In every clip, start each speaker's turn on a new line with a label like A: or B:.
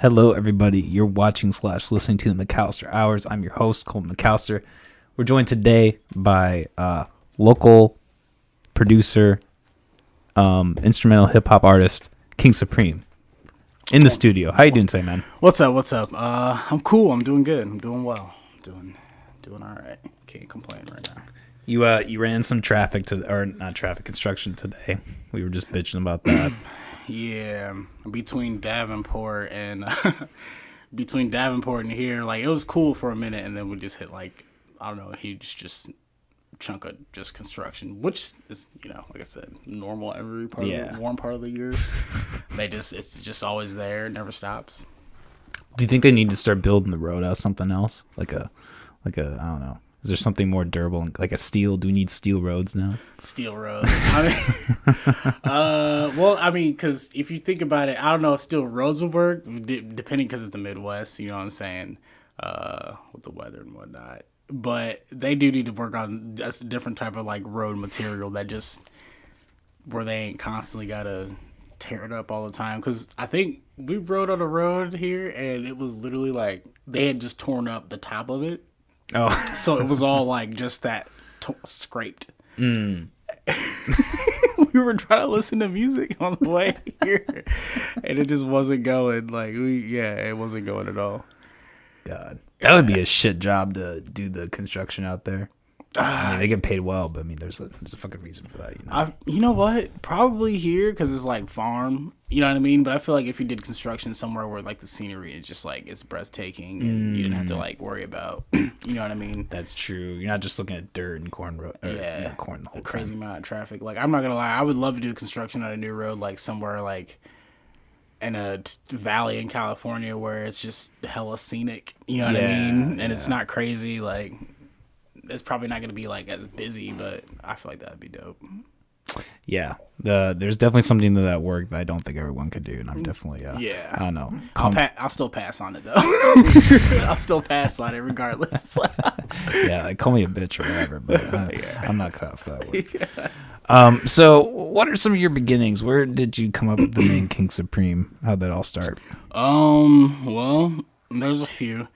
A: Hello, everybody. You're watching / listening to the McAllister Hours. I'm your host, Colton McAllister. We're joined today by local producer, instrumental hip-hop artist, K1ng Supr3m3 in the studio. How you doing today, man?
B: What's up? I'm cool. I'm doing good. I'm doing well. Doing all right. Can't complain right now.
A: You ran some traffic or not traffic, construction today. We were just bitching about that.
B: Yeah, between Davenport and here, like it was cool for a minute, and then we just hit like I don't know, a huge just chunk of just construction, which is like I said, normal every part of the warm part of the year. It's just always there, it never stops.
A: Do you think they need to start building the road out from something else, like a I don't know? Is there something more durable, like a steel? Do we need steel roads now?
B: Steel roads. Because if you think about it, I don't know if steel roads would work, depending because it's the Midwest, you know what I'm saying, with the weather and whatnot. But they do need to work on a different type of, like, road material that just, where they ain't constantly got to tear it up all the time. Because I think we rode on a road here, and it was literally, like, they had just torn up the top of it.
A: Oh,
B: so it was all like just that scraped. We were trying to listen to music on the way here, and it just wasn't going. It wasn't going at all.
A: God, that would be a shit job to do the construction out there. I mean, they get paid well, but I mean, there's a fucking reason for that.
B: You know what? Probably here because it's like farm. You know what I mean? But I feel like if you did construction somewhere where like the scenery is just like it's breathtaking and you didn't have to like worry about. You know what I mean?
A: That's true. You're not just looking at dirt and corn road. Corn the whole
B: crazy
A: time.
B: amount of traffic. Like I'm not gonna lie, I would love to do construction on a new road like somewhere like in a valley in California where it's just hella scenic. You know what I mean? And it's not crazy like. It's probably not going to be like as busy, but I feel like that'd be dope.
A: Yeah, there's definitely something to that work that I don't think everyone could do, and I'm definitely I don't know.
B: I'll still pass on it though. I'll still pass on it regardless.
A: Yeah, like call me a bitch or whatever, but I'm not cut out for that work. Yeah. So what are some of your beginnings? Where did you come up with the name K1ng Supr3m? How'd that all start?
B: Well, there's a few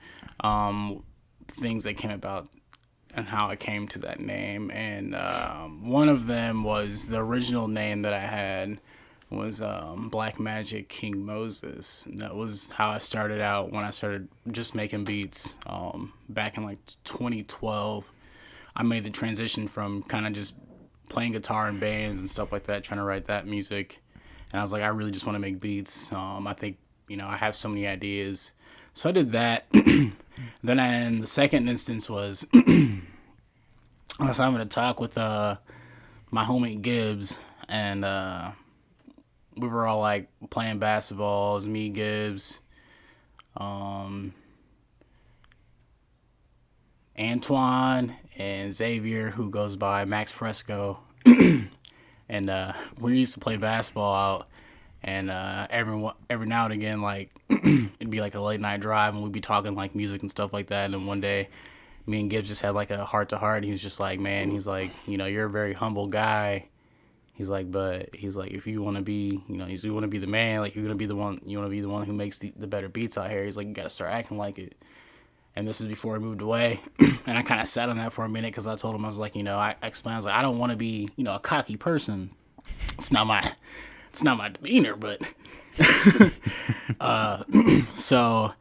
B: things that came about and how I came to that name, and one of them was the original name that I had was Black Magic King Moses. And that was how I started out when I started just making beats back in like 2012. I made the transition from kind of just playing guitar in bands and stuff like that, trying to write that music, and I was like, I really just want to make beats. I think I have so many ideas. So I did that. Then the second instance was I was having a talk with my homie Gibbs, and we were all like playing basketball. It was me, Gibbs, Antoine, and Xavier, who goes by Max Fresco. And we used to play basketball out. And every now and again, like, it'd be like a late night drive, and we'd be talking like music and stuff like that. And then one day, me and Gibbs just had like a heart to heart. He was just like, man, he's like, you're a very humble guy. He's like, but he's like, if you want to be, you want to be the man, like you want to be the one who makes the better beats out here. He's like, you got to start acting like it. And this is before he moved away. And I kind of sat on that for a minute because I told him, I was like, I explained, I was like, I don't want to be, a cocky person. It's not my demeanor, but so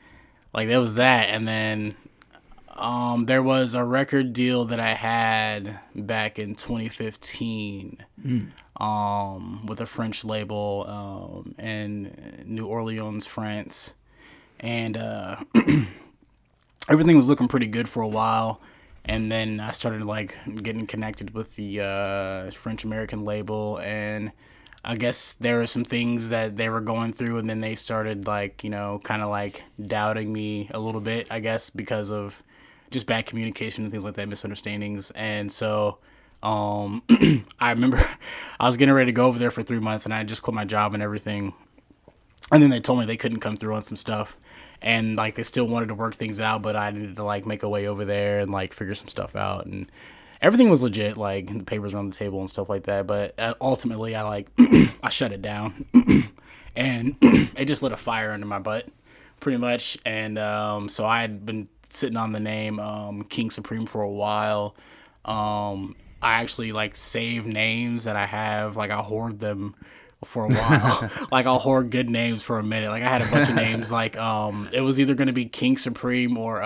B: like there was that. And then there was a record deal that I had back in 2015 with a French label in New Orleans, France. And everything was looking pretty good for a while. And then I started like getting connected with the French American label, and I guess there were some things that they were going through, and then they started like, kind of like doubting me a little bit, I guess, because of just bad communication and things like that, misunderstandings. And so I remember I was getting ready to go over there for 3 months, and I just quit my job and everything. And then they told me they couldn't come through on some stuff, and like they still wanted to work things out, but I needed to like make a way over there and like figure some stuff out. And everything was legit, like the papers were on the table and stuff like that. But ultimately, I like I shut it down, and it just lit a fire under my butt, pretty much. And so I had been sitting on the name K1ng Supr3m for a while. I actually like save names that I have, like I hoard them for a while. Like I'll hoard good names for a minute. Like I had a bunch of names, like it was either gonna be K1ng Supr3m or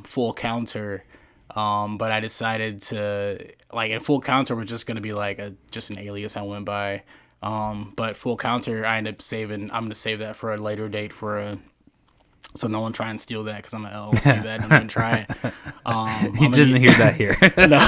B: Full Counter. But I decided to, like, in Full Counter was just gonna be like just an alias I went by. But Full Counter I ended up saving. I'm gonna save that for a later date so no one try and steal that, because I'm gonna see that and then try it.
A: You didn't hear that here.
B: No,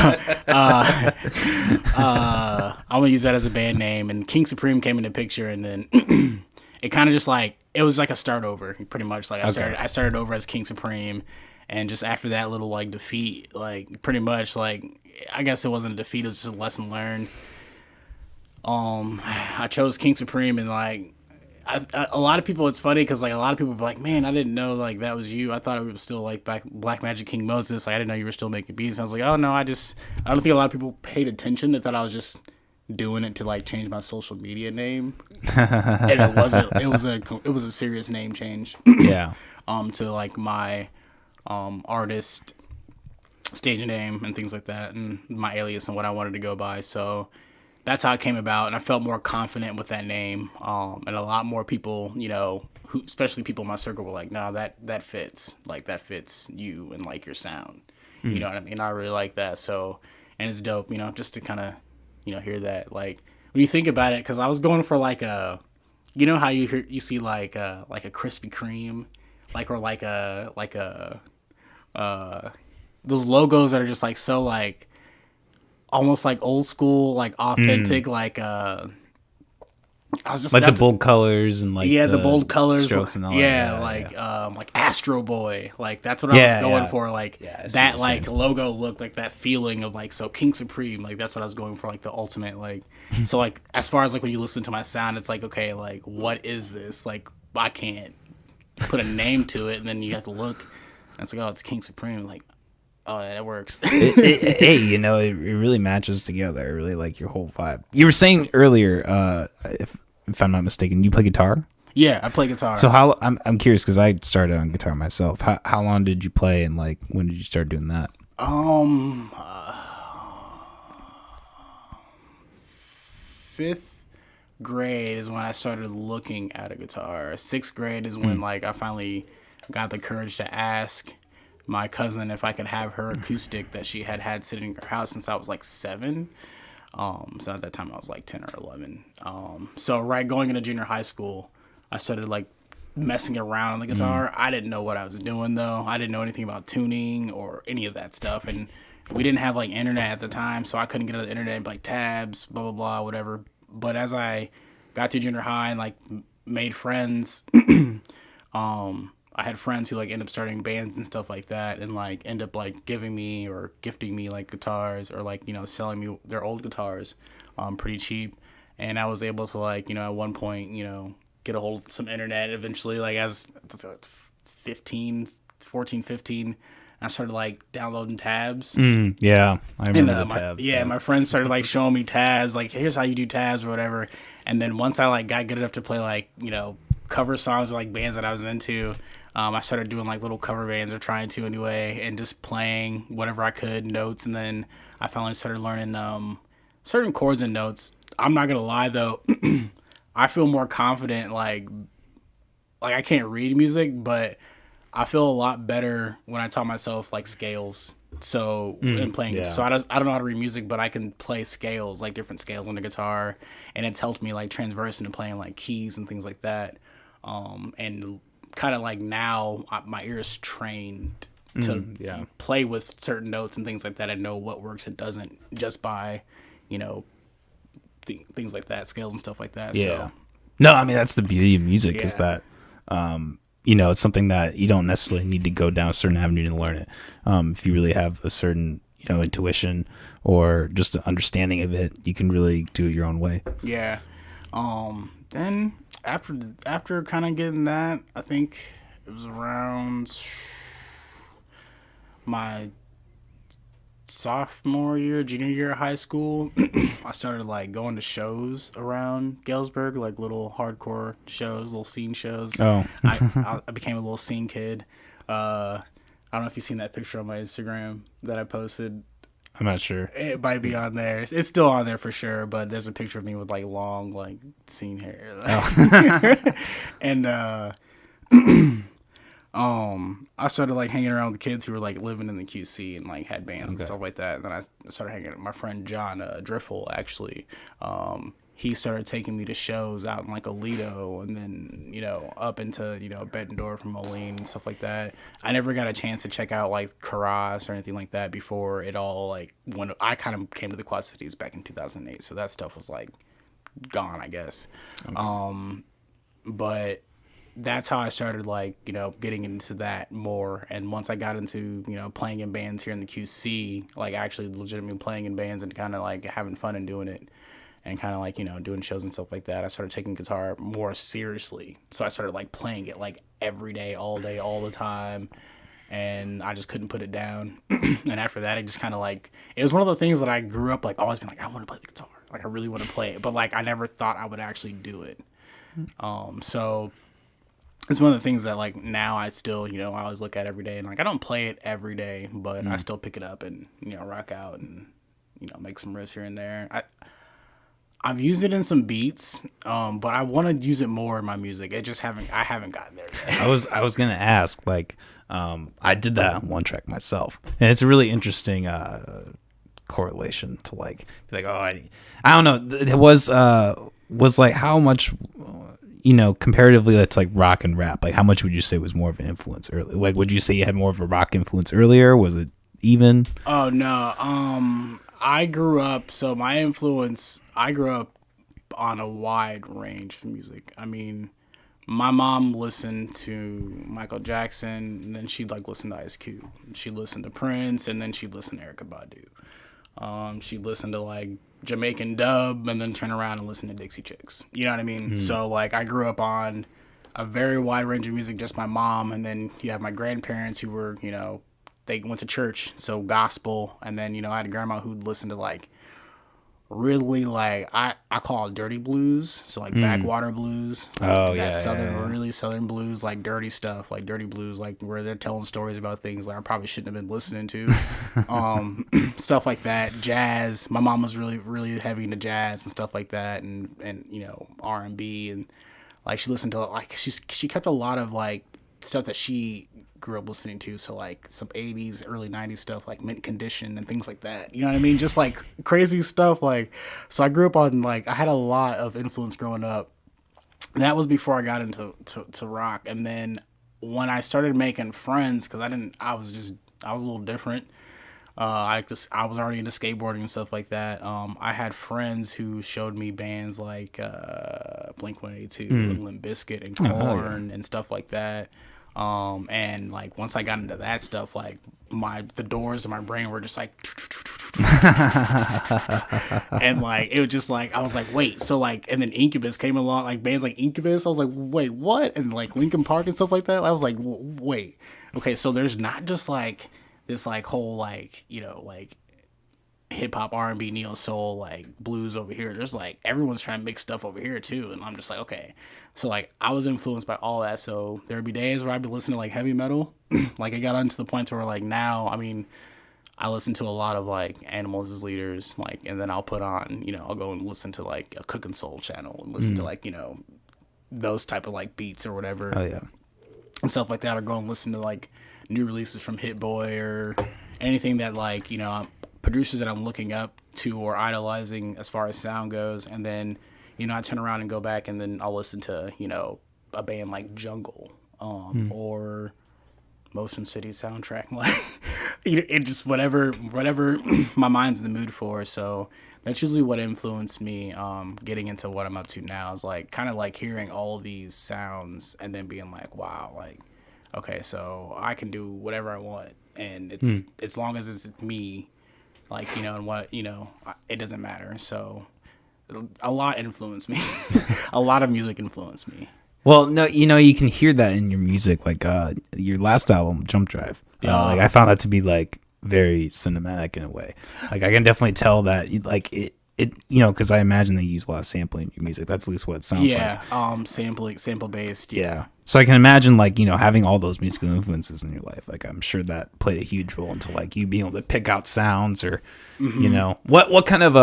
B: I'm gonna use that as a band name. And King Supreme came in the picture, and then it kind of just like, it was like a start over, pretty much. Like I started over as King Supreme, and just after that little like defeat, like pretty much like, I guess it wasn't a defeat, it was just a lesson learned. I chose King Supreme, and like a lot of people, it's funny because like a lot of people be like, man, I didn't know like that was you. I thought it was still like Black Magic King Moses. Like, I didn't know you were still making beats. And I was like, oh no, I don't think a lot of people paid attention. They thought I was just doing it to like change my social media name, and it wasn't. It was a serious name change.
A: Yeah.
B: To like my artist stage name and things like that, and my alias and what I wanted to go by. So that's how it came about, and I felt more confident with that name. And a lot more people, who, especially people in my circle, were like, "No, that fits. Like, that fits you and like your sound." You know what I mean? I really like that. So, and it's dope, just to kind of, hear that. Like, when you think about it, because I was going for like how you see like a Krispy Kreme, like, or like a those logos that are just like so like, almost like old school, like authentic, like I was just
A: like the bold colors and like
B: the bold colors,
A: strokes and all
B: that. Like Astro Boy, like that's what I was going for, like that like logo look, like that feeling of like, so King Supreme, like that's what I was going for, like the ultimate, like so like as far as like when you listen to my sound, it's like, okay, like what is this? Like, I can't put a name to it, and then you have to look, and it's like, oh, it's King Supreme, like, oh, yeah, that works.
A: Hey, it really matches together. I really like your whole vibe. You were saying earlier, if I'm not mistaken, you play guitar?
B: Yeah, I play guitar.
A: So I'm curious, because I started on guitar myself. How long did you play, and like when did you start doing that?
B: Fifth grade is when I started looking at a guitar. Sixth grade is when like I finally got the courage to ask my cousin if I could have her acoustic that she had sitting in her house since I was like 7. So at that time I was like 10 or 11. So right going into junior high school, I started like messing around on the guitar. I didn't know what I was doing though. I didn't know anything about tuning or any of that stuff, and we didn't have like internet at the time, so I couldn't get on the internet and be like tabs, blah blah blah, whatever. But as I got through junior high and like made friends, I had friends who like end up starting bands and stuff like that, and like end up like giving me or gifting me like guitars, or like selling me their old guitars pretty cheap. And I was able to like at one point get a hold of some internet eventually, like as 14, 15. I started like downloading tabs.
A: Yeah, I remember the tabs.
B: My friends started like showing me tabs, like here's how you do tabs or whatever. And then once I like got good enough to play like cover songs or like bands that I was into, I started doing like little cover bands, or trying to anyway, and just playing whatever I could, notes. And then I finally started learning certain chords and notes. I'm not gonna lie though, I feel more confident like I can't read music, but I feel a lot better when I taught myself like scales. So in playing, so I don't know how to read music, but I can play scales, like different scales on the guitar, and it's helped me like transverse into playing like keys and things like that. And kind of like now my ear is trained to play with certain notes and things like that, and know what works and doesn't just by things like that, scales and stuff like that. So
A: no, I mean, that's the beauty of music, is that it's something that you don't necessarily need to go down a certain avenue to learn it. If you really have a certain intuition or just an understanding of it, you can really do it your own way.
B: Yeah. Then after kind of getting that, I think it was around my sophomore year, junior year of high school, I started like going to shows around Galesburg, like little hardcore shows, little scene shows.
A: Oh.
B: I became a little scene kid. I don't know if you've seen that picture on my Instagram that I posted.
A: I'm not sure.
B: It might be on there. It's still on there for sure, but there's a picture of me with like long, like scene hair. Oh. And I started like hanging around with the kids who were like living in the QC and like had bands and stuff like that. And then I started hanging with my friend John Driffle actually. He started taking me to shows out in like Aledo and then, up into, Bettendorf and Moline and stuff like that. I never got a chance to check out like Karras or anything like that before it all like when I kind of came to the Quad Cities back in 2008. So that stuff was like gone, I guess. Okay. But that's how I started like, getting into that more. And once I got into, playing in bands here in the QC, like actually legitimately playing in bands and kind of like having fun and doing it. And kind of like, doing shows and stuff like that. I started taking guitar more seriously. So I started like playing it like every day, all the time. And I just couldn't put it down. And after that, it just kind of like, it was one of the things that I grew up like always being like, I want to play the guitar. Like I really want to play it. But like I never thought I would actually do it. So it's one of the things that like now I still, I always look at every day. And like I don't play it every day, but I still pick it up and, rock out and, make some riffs here and there. I've used it in some beats, but I want to use it more in my music. I haven't gotten there yet.
A: I was gonna ask, like, I did that on one track myself, and it's a really interesting correlation to like I don't know. It was like how much, comparatively to like rock and rap. Like, how much would you say was more of an influence early? Like, would you say you had more of a rock influence earlier? Was it even?
B: Oh no. I grew up on a wide range of music. I mean, my mom listened to Michael Jackson, and then she'd like listen to Ice Cube. She'd listen to Prince, and then she'd listen to Erykah Badu. She'd listen to like Jamaican dub, and then turn around and listen to Dixie Chicks. You know what I mean? Mm-hmm. So like I grew up on a very wide range of music, just my mom, and then you have my grandparents who were, they went to church, so gospel, and then I had a grandma who'd listen to like really like I call it dirty blues, so like backwater blues. Like that southern, really southern blues, like dirty stuff, like dirty blues, like where they're telling stories about things like I probably shouldn't have been listening to. Stuff like that. Jazz. My mom was really, really heavy into jazz and stuff like that, and R&B, and like she listened to like she kept a lot of like stuff that she grew up listening to, so like some 80s early 90s stuff like Mint Condition and things like that, you know what I mean, just like crazy stuff. Like, so I grew up on like I had a lot of influence growing up, and that was before I got into to rock. And then when I started making friends, because I was a little different. I was already into skateboarding and stuff like that. I had friends who showed me bands like Blink-182 and Limp Bizkit and Korn and stuff like that. And like once I got into that stuff, like the doors to my brain were just like and like it was just like I was like, wait, so like, and then Incubus came along, like bands like Incubus, I was like, wait, what? And like Linkin Park and stuff like that. I was like, wait, okay, so there's not just like this like whole like like hip hop, R&B, neo soul, like blues over here. There's like everyone's trying to mix stuff over here too, and I'm just like, okay. So like I was influenced by all that. So there'd be days where I'd be listening to like heavy metal. Like it got onto the point where like now, I mean, I listen to a lot of like Animals as Leaders, like, and then I'll put on, I'll go and listen to like a Cookin' Soul channel and listen to like, those type of like beats or whatever.
A: Oh yeah.
B: And stuff like that, or go and listen to like new releases from Hit Boy or anything that like, producers that I'm looking up to or idolizing as far as sound goes. And then, I turn around and go back and then I'll listen to, a band like Jungle, or Motion City Soundtrack. Like, it just whatever my mind's in the mood for. So that's usually what influenced me getting into what I'm up to now, is like kind of like hearing all these sounds and then being like, wow, like, okay, so I can do whatever I want, and it's as long as it's me, like, and what, it doesn't matter. So a lot influenced me. A lot of music influenced me.
A: Well, no, you can hear that in your music, like your last album, Jump Drive. Like I found that to be like very cinematic in a way. Like I can definitely tell that like it because I imagine they use a lot of sampling in your music. That's at least what it sounds like.
B: Yeah, sample based.
A: Yeah. So I can imagine like, having all those musical influences in your life. Like I'm sure that played a huge role into like you being able to pick out sounds or, what kind of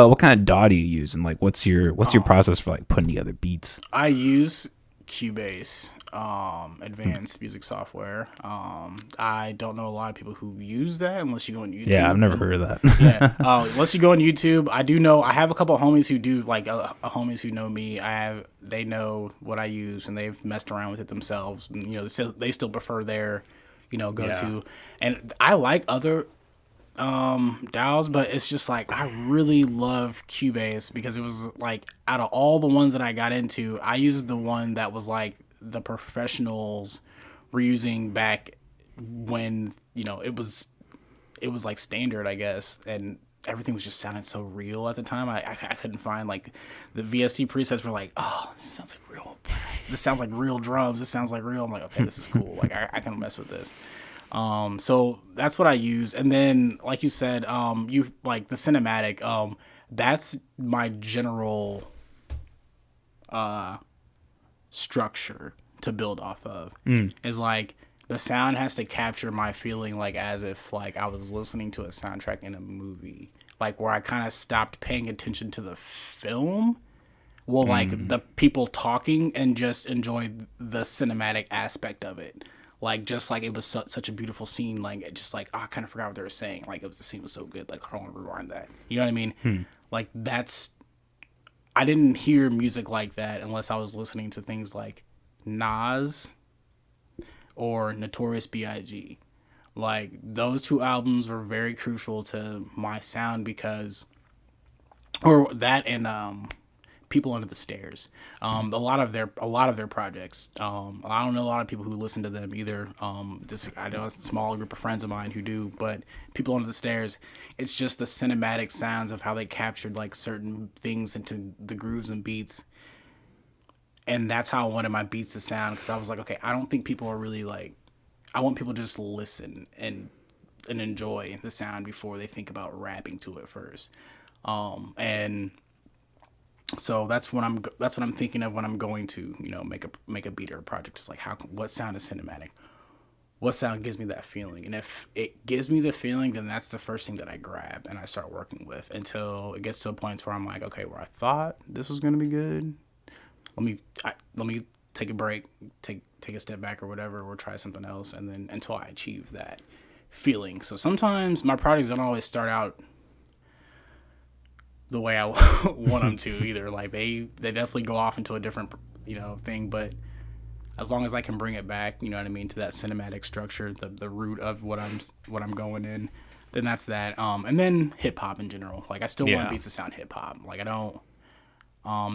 A: DAW do you use, and like what's your process for like putting together beats?
B: I use Cubase, advanced music software. I don't know a lot of people who use that unless you go on YouTube.
A: Yeah, I've never heard of that.
B: Unless you go on YouTube. I do know, I have a couple of homies who do, like, homies who know me. They know what I use, and they've messed around with it themselves. And, they still prefer their, go-to. And I like other DAWs, but it's just like I really love Cubase because it was like out of all the ones that I got into, I used the one that was like the professionals were using back when it was like standard, I guess, and everything was just sounding so real at the time. I couldn't find, like, the VST presets were like, oh, this sounds like real. This sounds like real drums. This sounds like real. I'm like, okay, this is cool. Like, I can mess with this. So that's what I use. And then, like you said, you like the cinematic, that's my general, structure to build off of. Is like the sound has to capture my feeling, like as if like I was listening to a soundtrack in a movie, like where I kind of stopped paying attention to the film. Well, like the people talking and just enjoy the cinematic aspect of it. Like, just like it was such a beautiful scene. Like, it just like, I kind of forgot what they were saying. Like, the scene was so good. Like, I want to rewind that. You know what I mean? Like, I didn't hear music like that unless I was listening to things like Nas or Notorious B.I.G. Like, those two albums were very crucial to my sound because, or that and, People Under the Stairs. A lot of their projects. I don't know a lot of people who listen to them either. I know a small group of friends of mine who do, but People Under the Stairs, it's just the cinematic sounds of how they captured like certain things into the grooves and beats. And that's how I wanted my beats to sound, because I was like, okay, I don't think people are really like, I want people to just listen and enjoy the sound before they think about rapping to it first. And so that's what I'm thinking of when I'm going to, make a beat or a project. It's like, what sound is cinematic? What sound gives me that feeling? And if it gives me the feeling, then that's the first thing that I grab and I start working with until it gets to a point where I'm like, okay, where I thought this was gonna be good, let me take a break, take a step back or whatever, or try something else, and then until I achieve that feeling. So sometimes my projects don't always start out the way I want them to either. Like they definitely go off into a different thing, but as long as I can bring it back, you know what I mean, to that cinematic structure, the root of what I'm going in, then that's that. And then hip hop in general. Like I still want beats to sound hip hop. Like I don't.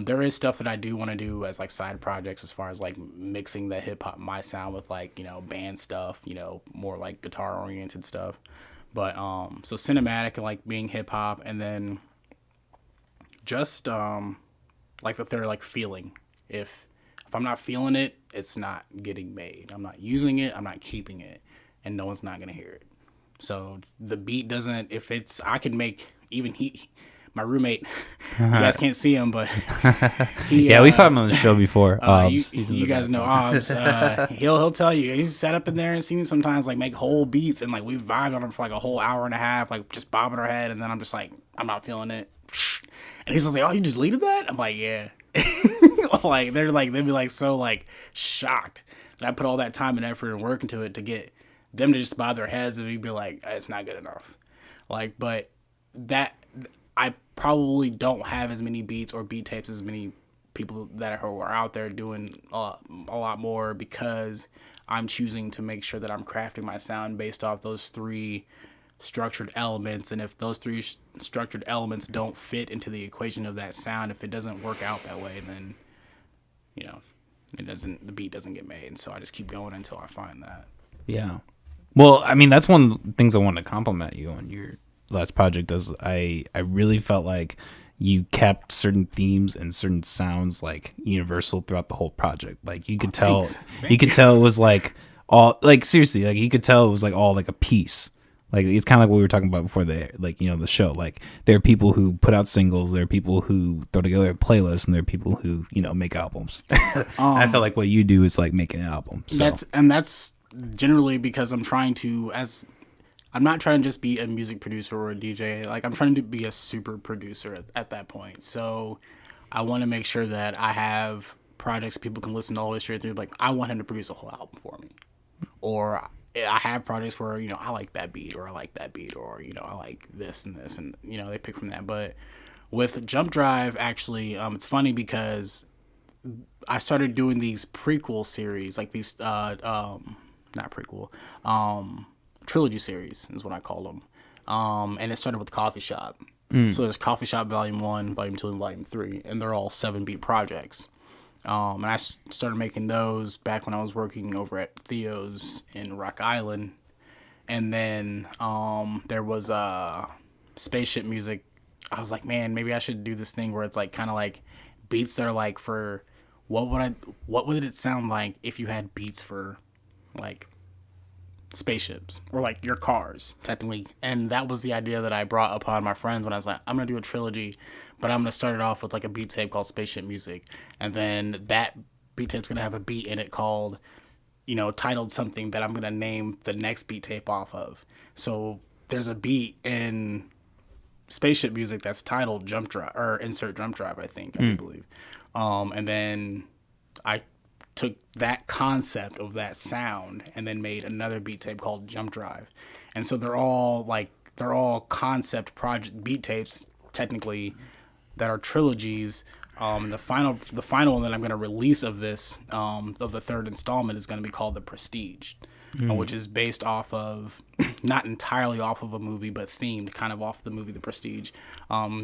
B: There is stuff that I do want to do as like side projects, as far as like mixing the hip hop my sound with like band stuff, more like guitar oriented stuff. But so cinematic and like being hip hop, and then just like the third, like feeling. If I'm not feeling it, it's not getting made. I'm not using it. I'm not keeping it, and no one's not gonna hear it. So the beat doesn't. If it's, I can make even my roommate. You guys can't see him, but
A: we've had him on the show before.
B: You guys know Obs. He'll tell you he's sat up in there and seen sometimes like make whole beats, and like we vibed on him for like a whole hour and a half, like just bobbing our head, and then I'm just like, I'm not feeling it. And he's like, oh, you just deleted that? I'm like, yeah. Like they'd be like so like shocked that I put all that time and effort and work into it to get them to just bob their heads, and we'd be like, it's not good enough. Like, but that I probably don't have as many beats or beat tapes as many people that are out there doing a lot more, because I'm choosing to make sure that I'm crafting my sound based off those three structured elements. And if those three structured elements don't fit into the equation of that sound, if it doesn't work out that way, then the beat doesn't get made. And so I just keep going until I find that.
A: Yeah. Well, I mean, that's one of the things I want to compliment you on your last project. Is I really felt like you kept certain themes and certain sounds like universal throughout the whole project. Like you could tell, tell it was like all, like seriously, like you could tell it was like all like a piece. Like it's kind of like what we were talking about before the the show. Like there are people who put out singles, there are people who throw together a playlist, and there are people who make albums. I feel like what you do is like making an album. So.
B: That's generally because I'm not trying to just be a music producer or a DJ. Like I'm trying to be a super producer at that point. So I want to make sure that I have projects people can listen all the way straight through. Like, I want him to produce a whole album for me. Or I have projects where, I like that beat, or I like that beat, or, I like this and this, and, they pick from that. But with Jump Drive, actually, it's funny because I started doing these prequel series, like these, not prequel, trilogy series is what I call them. And it started with Coffee Shop. So there's Coffee Shop Volume 1, Volume 2, and Volume 3, and they're all 7-beat projects. And I started making those back when I was working over at Theo's in Rock Island. And then there was spaceship music. I was like, man, maybe I should do this thing where it's like kind of like beats that are like for what would it sound like if you had beats for like spaceships or like your cars technically. And that was the idea that I brought upon my friends when I was like, I'm gonna do a trilogy, but I'm gonna start it off with like a beat tape called Spaceship Music, and then that beat tape's gonna have a beat in it called, titled something that I'm gonna name the next beat tape off of. So there's a beat in Spaceship Music that's titled Jump Drive or Insert Jump Drive, I think, I believe. And then I took that concept of that sound and then made another beat tape called Jump Drive. And so they're all concept project beat tapes technically that are trilogies. And the final one that I'm going to release of this of the third installment is going to be called The Prestige, which is based off of not entirely off of a movie, but themed kind of off the movie The Prestige,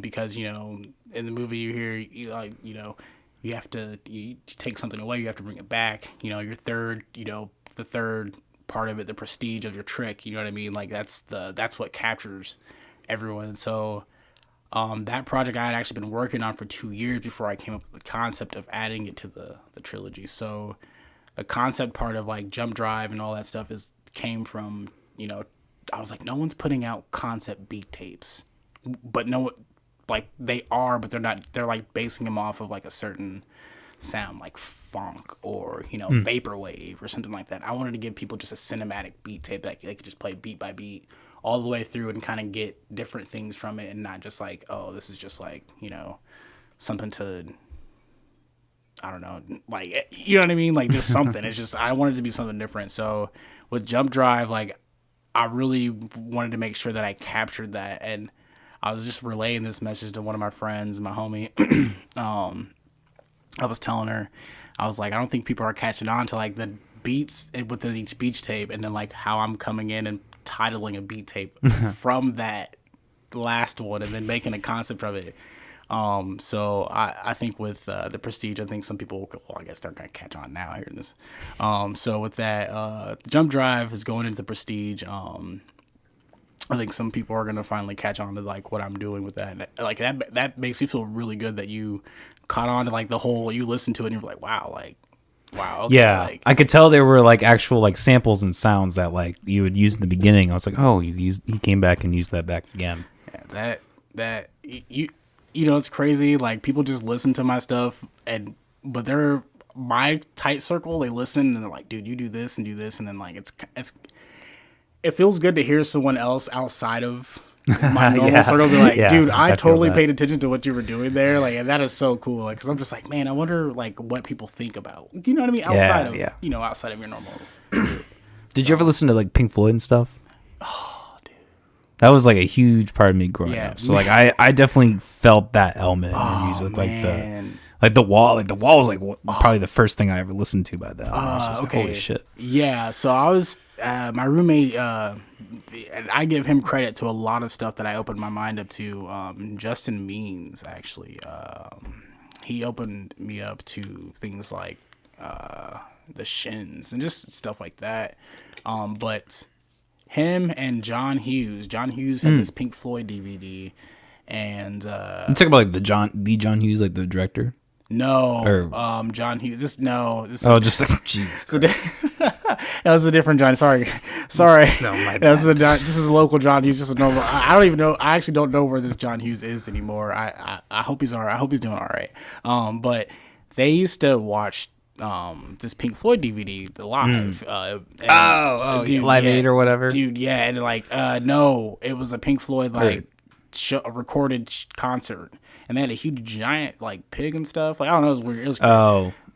B: because in the movie you hear you have to you take something away, you have to bring it back. Your third, the third part of it, the prestige of your trick. You know what I mean? Like that's what captures everyone. So that project I had actually been working on for 2 years before I came up with the concept of adding it to the trilogy. So the concept part of like Jump Drive and all that stuff came from, I was like, no one's putting out concept beat tapes, but like they are, but they're not. They're like basing them off of like a certain sound, like funk or vaporwave or something like that. I wanted to give people just a cinematic beat tape that they could just play beat by beat all the way through and kind of get different things from it, and not just like, oh, this is just like something to, I don't know, like, you know what I mean, like just something. It's just I wanted it to be something different. So with Jump Drive, like I really wanted to make sure that I captured that, and I was just relaying this message to one of my friends, my homie. I was telling her, I was like, I don't think people are catching on to like the beats within each beat tape, and then like how I'm coming in and titling a beat tape from that last one, and then making a concept of it. So I think with the Prestige, I think some people, well, I guess they're gonna catch on now hearing this. So with that, Jump Drive is going into the Prestige. I think some people are gonna finally catch on to like what I'm doing with that. Like that makes me feel really good that you caught on to like the whole. You listened to it and you're like, wow, okay,
A: yeah.
B: like,
A: I could tell there were like actual like samples and sounds that like you would use in the beginning. I was like, oh, he came back and used that back again.
B: Yeah, that it's crazy. Like people just listen to my stuff, but they're my tight circle. They listen and they're like, dude, you do this and do this, and then like it feels good to hear someone else outside of my normal circle be like, dude, I totally paid attention to what you were doing there. Like, and that is so cool. Like, cause I'm just like, man, I wonder like what people think about, you know what I mean? Outside of your normal.
A: Did you ever listen to like Pink Floyd and stuff?
B: Oh, dude.
A: That was like a huge part of me growing up. So like, I definitely felt that element in music.
B: Man.
A: Like the wall was like probably the first thing I ever listened to by that. I was just like, holy shit.
B: Yeah. So I was, my roommate, and I give him credit to a lot of stuff that I opened my mind up to. Justin Means, actually, he opened me up to things like the Shins and just stuff like that. But him and John Hughes had this Pink Floyd DVD, and
A: you talking about like the John Hughes, like the director?
B: No, John Hughes. Just
A: Jesus.
B: That was a different John. Sorry. No, my bad. This is a local John Hughes. Just a normal. I don't even know. I actually don't know where this John Hughes is anymore. I hope he's all right. I hope he's doing all right. But they used to watch this Pink Floyd DVD live.
A: Dude, Live Aid or whatever.
B: Dude, yeah, and like no, it was a Pink Floyd like a recorded concert. And they had a huge giant like pig and stuff. Like I don't know, it was weird. It was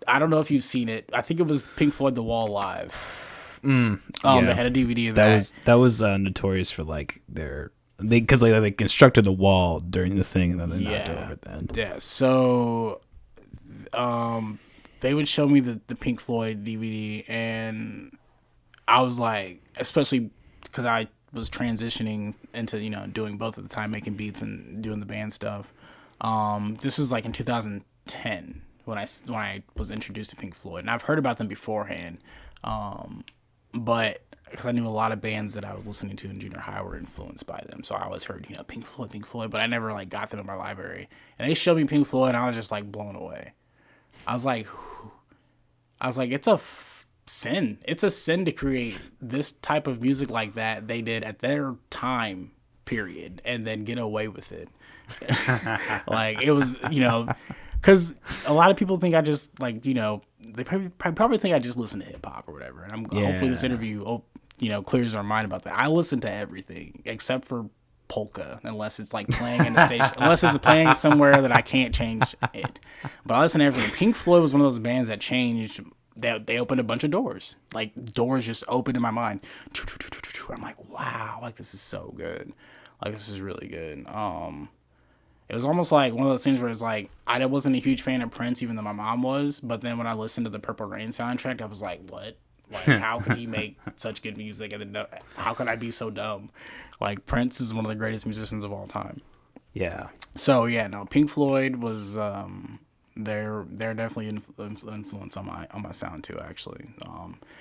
B: I don't know if you've seen it. I think it was Pink Floyd The Wall Live.
A: Yeah.
B: They had a DVD of that.
A: That was notorious for like because they constructed the wall during the thing and then they knocked it over at the end.
B: Yeah. So, they would show me the Pink Floyd DVD, and I was like, especially because I was transitioning into doing both at the time, making beats and doing the band stuff. This was like in 2010 when I was introduced to Pink Floyd, and I've heard about them beforehand, but because I knew a lot of bands that I was listening to in junior high were influenced by them, so I always heard Pink Floyd, but I never like got them in my library. And they showed me Pink Floyd, and I was just like blown away. I was like, it's a sin. It's a sin to create this type of music like that they did at their time period, and then get away with it. Like it was, because a lot of people think I just like, they probably think I just listen to hip hop or whatever. And hopefully this interview, clears our mind about that. I listen to everything except for polka, unless it's like playing in the station, unless it's playing somewhere that I can't change it. But I listen to everything. Pink Floyd was one of those bands that changed. They opened a bunch of doors. Like doors just opened in my mind. I'm like, wow, like this is so good. Like this is really good. It was almost like one of those things where it's like I wasn't a huge fan of Prince, even though my mom was. But then when I listened to the Purple Rain soundtrack, I was like, what? Like, how could he make such good music? And then how could I be so dumb? Like Prince is one of the greatest musicians of all time.
A: Yeah.
B: So yeah, no, Pink Floyd was they're definitely influence on my sound too. Actually,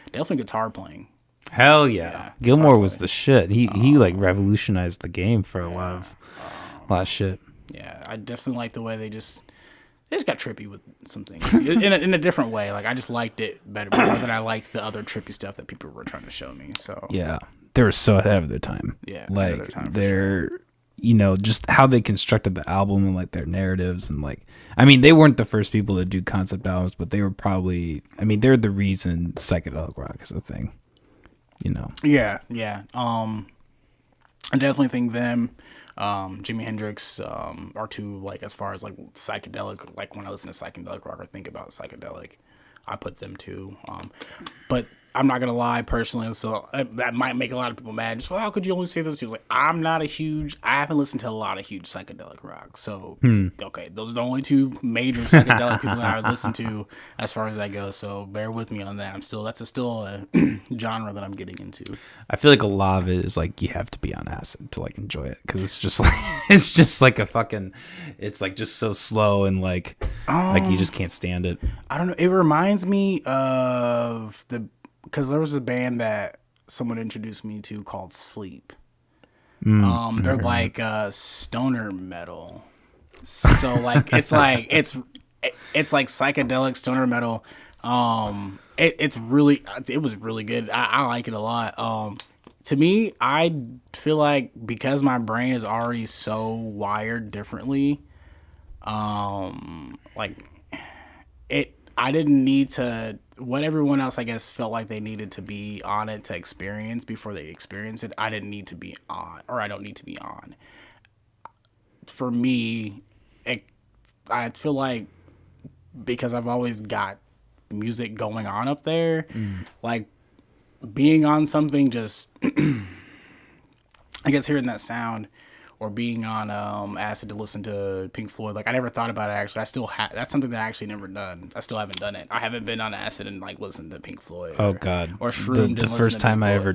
B: definitely guitar playing.
A: Hell yeah. Gilmour was the shit. He like revolutionized the game for a lot of shit.
B: Yeah, I definitely like the way they just got trippy with some things in a different way. Like I just liked it better more than I liked the other trippy stuff that people were trying to show me. So
A: yeah, they were so ahead of their time.
B: Yeah,
A: like they're just how they constructed the album and like their narratives and like I mean they weren't the first people to do concept albums, but they were probably they're the reason psychedelic rock is a thing.
B: Yeah. I definitely think them. Jimi Hendrix are two, like, as far as like psychedelic, like when I listen to psychedelic rock or think about psychedelic, I put them too. But I'm not gonna lie, personally, so that might make a lot of people mad. So how could you only say those two? Like, I haven't listened to a lot of huge psychedelic rock. So okay, those are the only two major psychedelic people that I listen to as far as that goes. So bear with me on that. That's still a genre that I'm getting into.
A: I feel like a lot of it is like you have to be on acid to like enjoy it because it's just like it's like just so slow and like you just can't stand it.
B: I don't know. It reminds me of because there was a band that someone introduced me to called Sleep. They're like stoner metal. So like it's like psychedelic stoner metal. It was really good. I like it a lot. To me, I feel like because my brain is already so wired differently, I didn't need to. What everyone else, I guess, felt like they needed to be on it to experience before they experience it, I didn't need to be on, or I don't need to be on. For me, I feel like because I've always got music going on up there, like being on something just, I guess hearing that sound, or being on acid to listen to Pink Floyd. Like I never thought about it actually. That's something that I actually never done. I still haven't done it. I haven't been on acid and like listened to Pink Floyd.
A: Oh God.
B: Or shroomed.
A: The first time I ever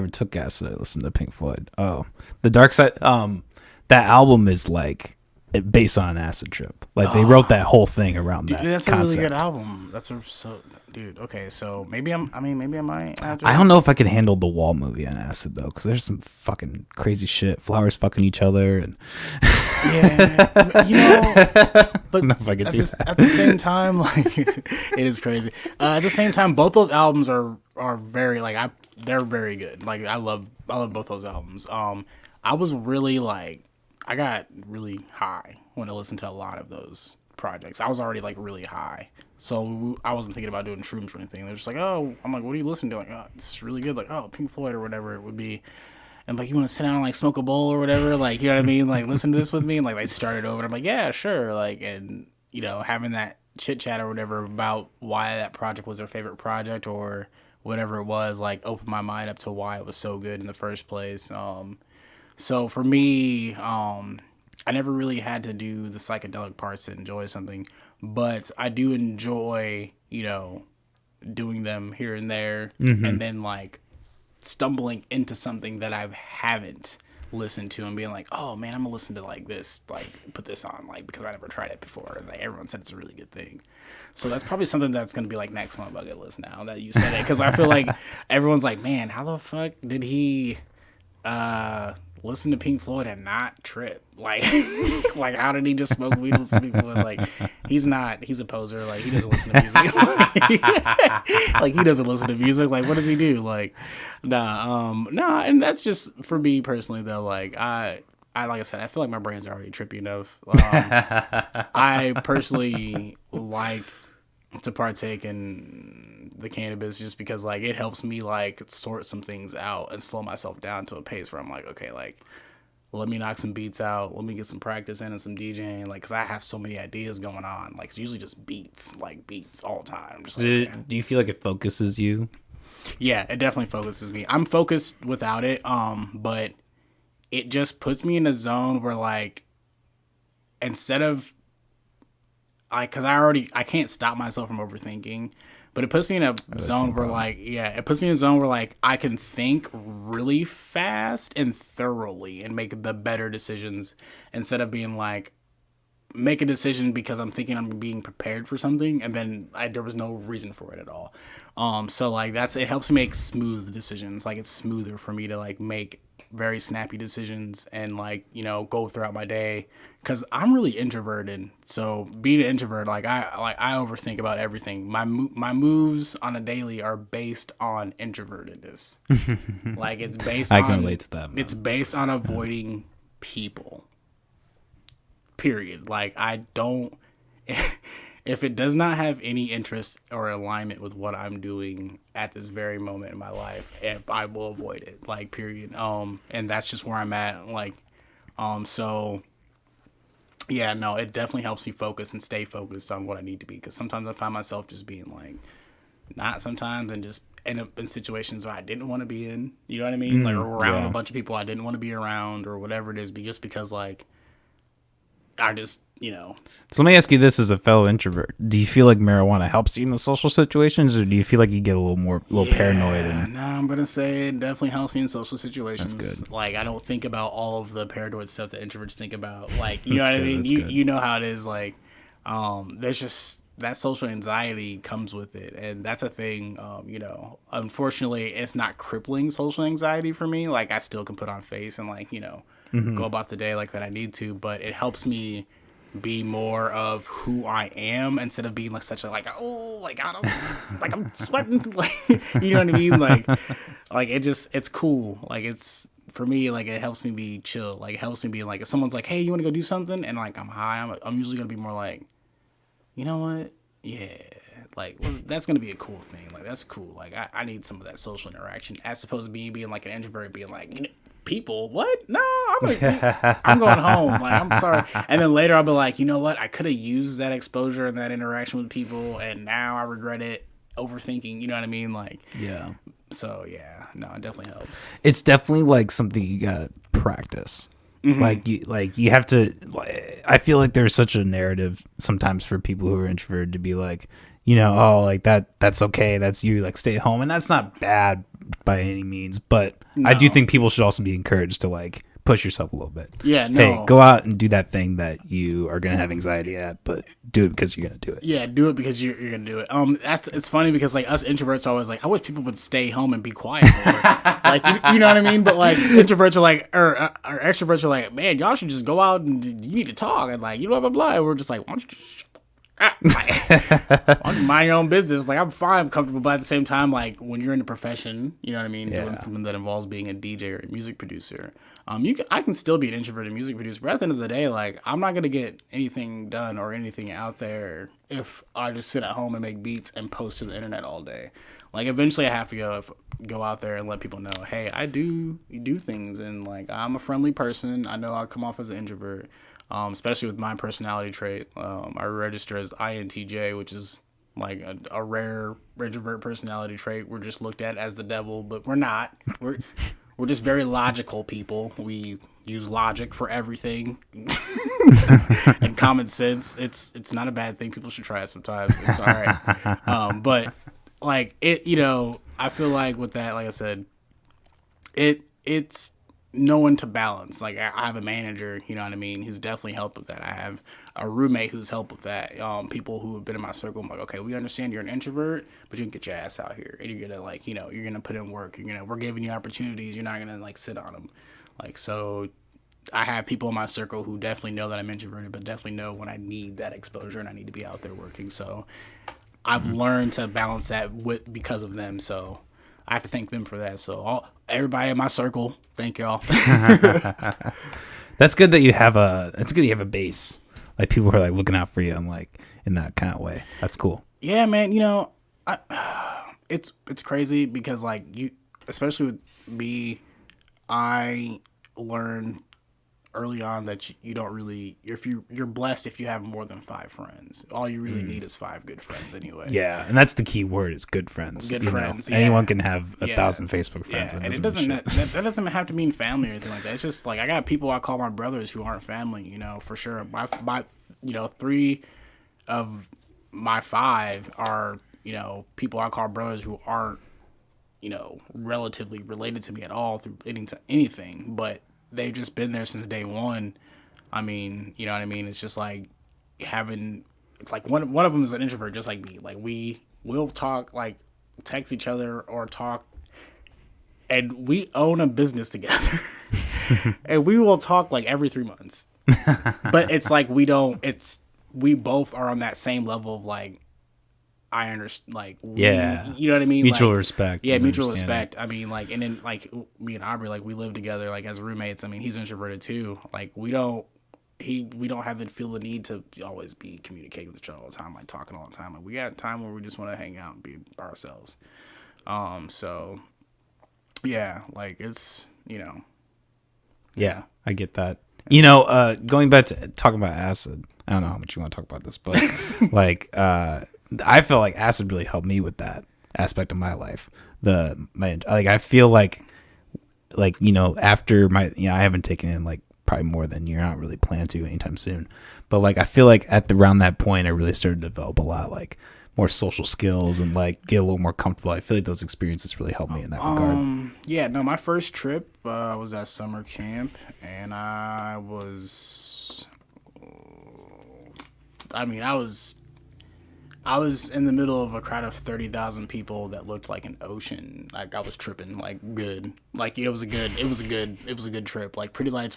A: took acid, I listened to Pink Floyd. Oh, The Dark Side. That album is like based on an acid trip. Like they wrote that whole thing around that.
B: That's
A: concept.
B: a really good album. Dude, okay, so maybe I might have to.
A: I don't know if I could handle the Wall movie on acid though, because there's some fucking crazy shit. Flowers fucking each other, and
B: yeah, but
A: I don't know if I could do that.
B: At the same time, like it is crazy. At the same time, both those albums are very they're very good. Like I love both those albums. I was really I got really high when I listened to a lot of those projects. I was already like really high. So I wasn't thinking about doing shrooms or anything. They're just like, oh, I'm like, what are you listening to? Like, oh, it's really good. Like, oh, Pink Floyd or whatever it would be. And like, you want to sit down and like smoke a bowl or whatever? Like, you know what I mean? Like, listen to this with me. And like, they started over. And I'm like, yeah, sure. Like, and having that chit chat or whatever about why that project was their favorite project or whatever it was, like opened my mind up to why it was so good in the first place. So for me, I never really had to do the psychedelic parts to enjoy something, but I do enjoy, doing them here and there, and then like stumbling into something that I haven't listened to and being like, oh man, I'm gonna listen to like this, like put this on, like because I never tried it before. Like everyone said it's a really good thing. So that's probably something that's gonna be like next on my bucket list now that you said it, because I feel like everyone's like, man, how the fuck did he listen to Pink Floyd and not trip? Like, like how did he just smoke weed and listen to Pink Floyd? Like, he's a poser. Like, he doesn't listen to music. Like, he doesn't listen to music. Like, what does he do? Like, nah. And that's just for me personally, though. Like, I like I said, I feel like my brain's already trippy enough. I personally like to partake in the cannabis just because like it helps me like sort some things out and slow myself down to a pace where I'm like, okay, like let me knock some beats out, let me get some practice in and some DJing, like because I have so many ideas going on. Like it's usually just beats all the time. Just like,
A: do you feel like it focuses you?
B: Yeah, it definitely focuses me. I'm focused without it, but it just puts me in a zone where like instead of because I can't stop myself from overthinking, but it puts me in a zone where like, it puts me in a zone where like I can think really fast and thoroughly and make the better decisions instead of being like, make a decision because I'm thinking I'm being prepared for something and then there was no reason for it at all. So like it helps me make smooth decisions. Like it's smoother for me to like make very snappy decisions and like, go throughout my day. Cause I'm really introverted. So being an introvert, like I overthink about everything. My moves on a daily are based on introvertedness. Like it's based
A: I can relate to that, man.
B: It's based on avoiding people. Period. Like I don't, if it does not have any interest or alignment with what I'm doing at this very moment in my life, I will avoid it. Like period. And that's just where I'm at. Like, so yeah, no, it definitely helps me focus and stay focused on what I need to be. Because sometimes I find myself just being like, not sometimes, and just end up in situations where I didn't want to be in. You know what I mean? Like around a bunch of people I didn't want to be around or whatever it is, just because like I just,
A: So let me ask you this as a fellow introvert. Do you feel like marijuana helps you in the social situations, or do you feel like you get a little paranoid?
B: No, I'm going to say it definitely helps me in social situations.
A: That's good.
B: Like, I don't think about all of the paranoid stuff that introverts think about. Like, you know what I mean? You know how it is. Like, there's just that social anxiety comes with it. And that's a thing, unfortunately, it's not crippling social anxiety for me. Like, I still can put on face and, like, go about the day like that I need to. But it helps me be more of who I am instead of being like such a like, oh, like I don't like I'm sweating, like you know what I mean, like it's cool, like it's for me, like it helps me be chill, like it helps me be like if someone's like, hey, you want to go do something, and like I'm high, I'm usually gonna be more like, you know what, yeah, like well, that's gonna be a cool thing, like that's cool, like I need some of that social interaction as opposed to me being like an introvert being like, people, what? No, I'm going home. Like, I'm sorry. And then later I'll be like, you know what? I could have used that exposure and that interaction with people, and now I regret it. Overthinking, you know what I mean? Like,
A: Yeah.
B: So yeah, no, it definitely helps.
A: It's definitely like something you got to practice. Mm-hmm. Like you have to. I feel like there's such a narrative sometimes for people who are introverted to be like, oh, like that's okay, that's you, like stay at home, and that's not bad by any means, but no. I do think people should also be encouraged to like push yourself a little bit.
B: Yeah, no.
A: Hey, go out and do that thing that you are gonna have anxiety at, but do it because you're gonna do it.
B: Yeah, do it because you're gonna do it. It's funny because like us introverts are always like, I wish people would stay home and be quiet more. Like you know what I mean? But like introverts are like, or extroverts are like, man, y'all should just go out and you need to talk and like blah blah blah. And we're just like, why don't you just mind your own business? Like I'm fine, I'm comfortable, but at the same time, like when you're in a profession, you know what I mean, doing something that involves being a DJ or a music producer, I can still be an introverted music producer, but at the end of the day, like I'm not gonna get anything done or anything out there if I just sit at home and make beats and post to the internet all day. Like eventually I have to go out there and let people know, hey, I do things, and like I'm a friendly person. I know I come off as an introvert. especially with my personality trait. I register as INTJ, which is like a rare introvert personality trait. We're just looked at as the devil, but we're not. We're just very logical people. We use logic for everything and common sense. It's not a bad thing. People should try it sometimes. It's all right. But like it, I feel like with that, like I said, it's knowing to balance. Like I have a manager, you know what I mean, who's definitely helped with that. I have a roommate who's helped with that. People who have been in my circle, I'm like, okay, we understand you're an introvert, but you can get your ass out here and you're gonna you're gonna put in work. We're giving you opportunities. You're not gonna like sit on them. Like, so I have people in my circle who definitely know that I'm introverted, but definitely know when I need that exposure and I need to be out there working. So I've learned to balance that because of them. So I have to thank them for that. So everybody in my circle, thank y'all.
A: That's good that you have a base. Like people who are like looking out for you and like in that kind of way. That's cool.
B: Yeah, man. It's crazy because like especially with me, I learned early on that you don't really, if you're blessed if you have more than 5 friends. All you really need is 5 good friends anyway.
A: Yeah, and that's the key word is good friends.
B: Good friends. Yeah.
A: Anyone can have 1,000 Facebook friends.
B: Yeah, and that doesn't have to mean family or anything like that. It's just like I got people I call my brothers who aren't family, for sure. My 3 of my 5 are, people I call brothers who aren't, relatively related to me at all through anything, but they've just been there since day one. I mean, you know what I mean? It's just like it's like one of them is an introvert just like me. Like we will talk, like text each other or talk, and we own a business together. And we will talk like every 3 months. But it's like we both are on that same level of like, I understand, like, you know what I mean?
A: Mutual
B: like,
A: respect.
B: Yeah, mutual respect. I mean, like, and then, like, me and Aubrey, like, we live together, like, as roommates. I mean, he's introverted, too. Like, we don't have to feel the need to always be communicating with each other all the time, like, talking all the time. Like, we got time where we just want to hang out and be ourselves. So, yeah, like, it's,
A: Yeah, I get that. Going back to talking about acid, I don't know how much you want to talk about this, but, like, I feel like acid really helped me with that aspect of my life. I feel like after I haven't taken in like probably more than you're not really plan to anytime soon, but like I feel like around that point I really started to develop a lot like more social skills and like get a little more comfortable. I feel like those experiences really helped me in that regard.
B: Yeah, no, my first trip was at summer camp, and I was in the middle of a crowd of 30,000 people that looked like an ocean. Like I was tripping, like good. Like it was a good trip. Like Pretty Lights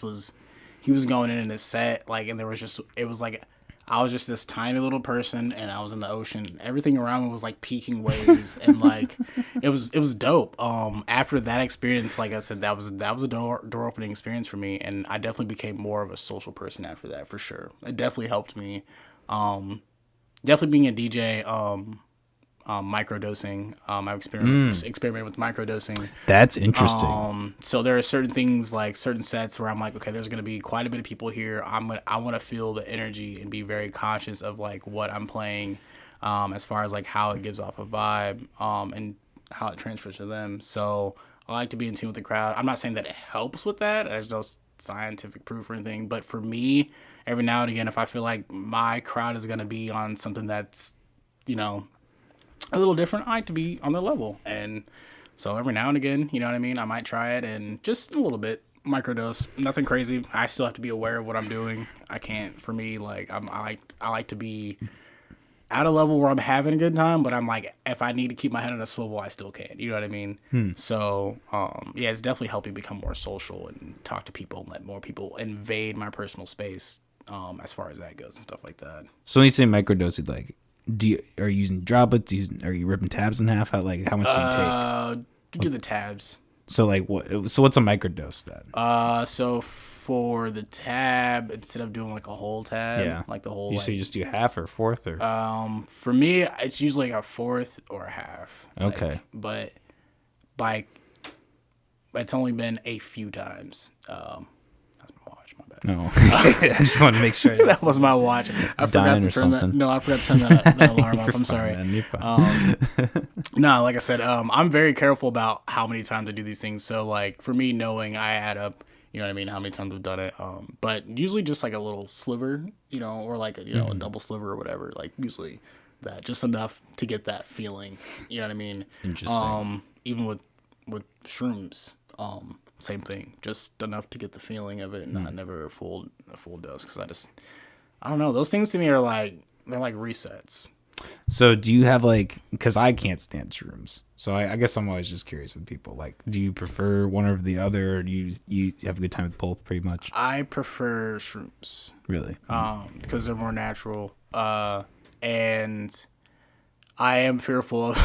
B: he was going in his set, like, and I was just this tiny little person, and I was in the ocean. Everything around me was like peaking waves, and like it was dope. After that experience, like I said, that was a door opening experience for me, and I definitely became more of a social person after that, for sure. It definitely helped me. Definitely being a DJ, microdosing. I've experimented with microdosing.
A: That's interesting.
B: So there are certain things, like certain sets where I'm like, okay, there's going to be quite a bit of people here. I want to feel the energy and be very conscious of like what I'm playing, as far as like how it gives off a vibe, and how it transfers to them. So I like to be in tune with the crowd. I'm not saying that it helps with that. There's no scientific proof or anything, but for me, every now and again, if I feel like my crowd is going to be on something that's, a little different, I like to be on their level. And so every now and again, you know what I mean? I might try it and just a little bit microdose, nothing crazy. I still have to be aware of what I'm doing. I can't, for me, like, I like to be at a level where I'm having a good time, but I'm like, if I need to keep my head on a swivel, I still can. You know what I mean? So, yeah, it's definitely helped me become more social and talk to people and let more people invade my personal space, as far as that goes and stuff like that.
A: So when you say microdosing, like, are you using droplets? Are you ripping tabs in half? How much do you take?
B: Do the tabs.
A: So like what? So what's a microdose then?
B: So for the tab, instead of doing like a whole tab, like the whole.
A: So you just do half or fourth or?
B: For me, it's usually like a fourth or a half.
A: Okay.
B: But like, it's only been a few times. That's my watch. My that.
A: No, I just want to make sure
B: That was my watch. I forgot to turn that. No, I forgot to turn that alarm off. I'm sorry.
A: Man, you're fine.
B: No, like I said, I'm very careful about how many times I do these things. So like for me, knowing I add up, you know what I mean, how many times I've done it. But usually just like a little sliver, you know, or like a, you know, a double sliver or whatever. Like usually that just enough to get that feeling. You know what I mean?
A: Interesting.
B: Even with shrooms, same thing, just enough to get the feeling of it, not never a full dose, because I don't know, those things to me are like, they're like resets.
A: So do you have like, because I can't stand shrooms, so I guess I'm always just curious with people, like, do you prefer one over the other, or do you have a good time with both pretty much?
B: I prefer shrooms.
A: Really?
B: Because they're more natural, and I am fearful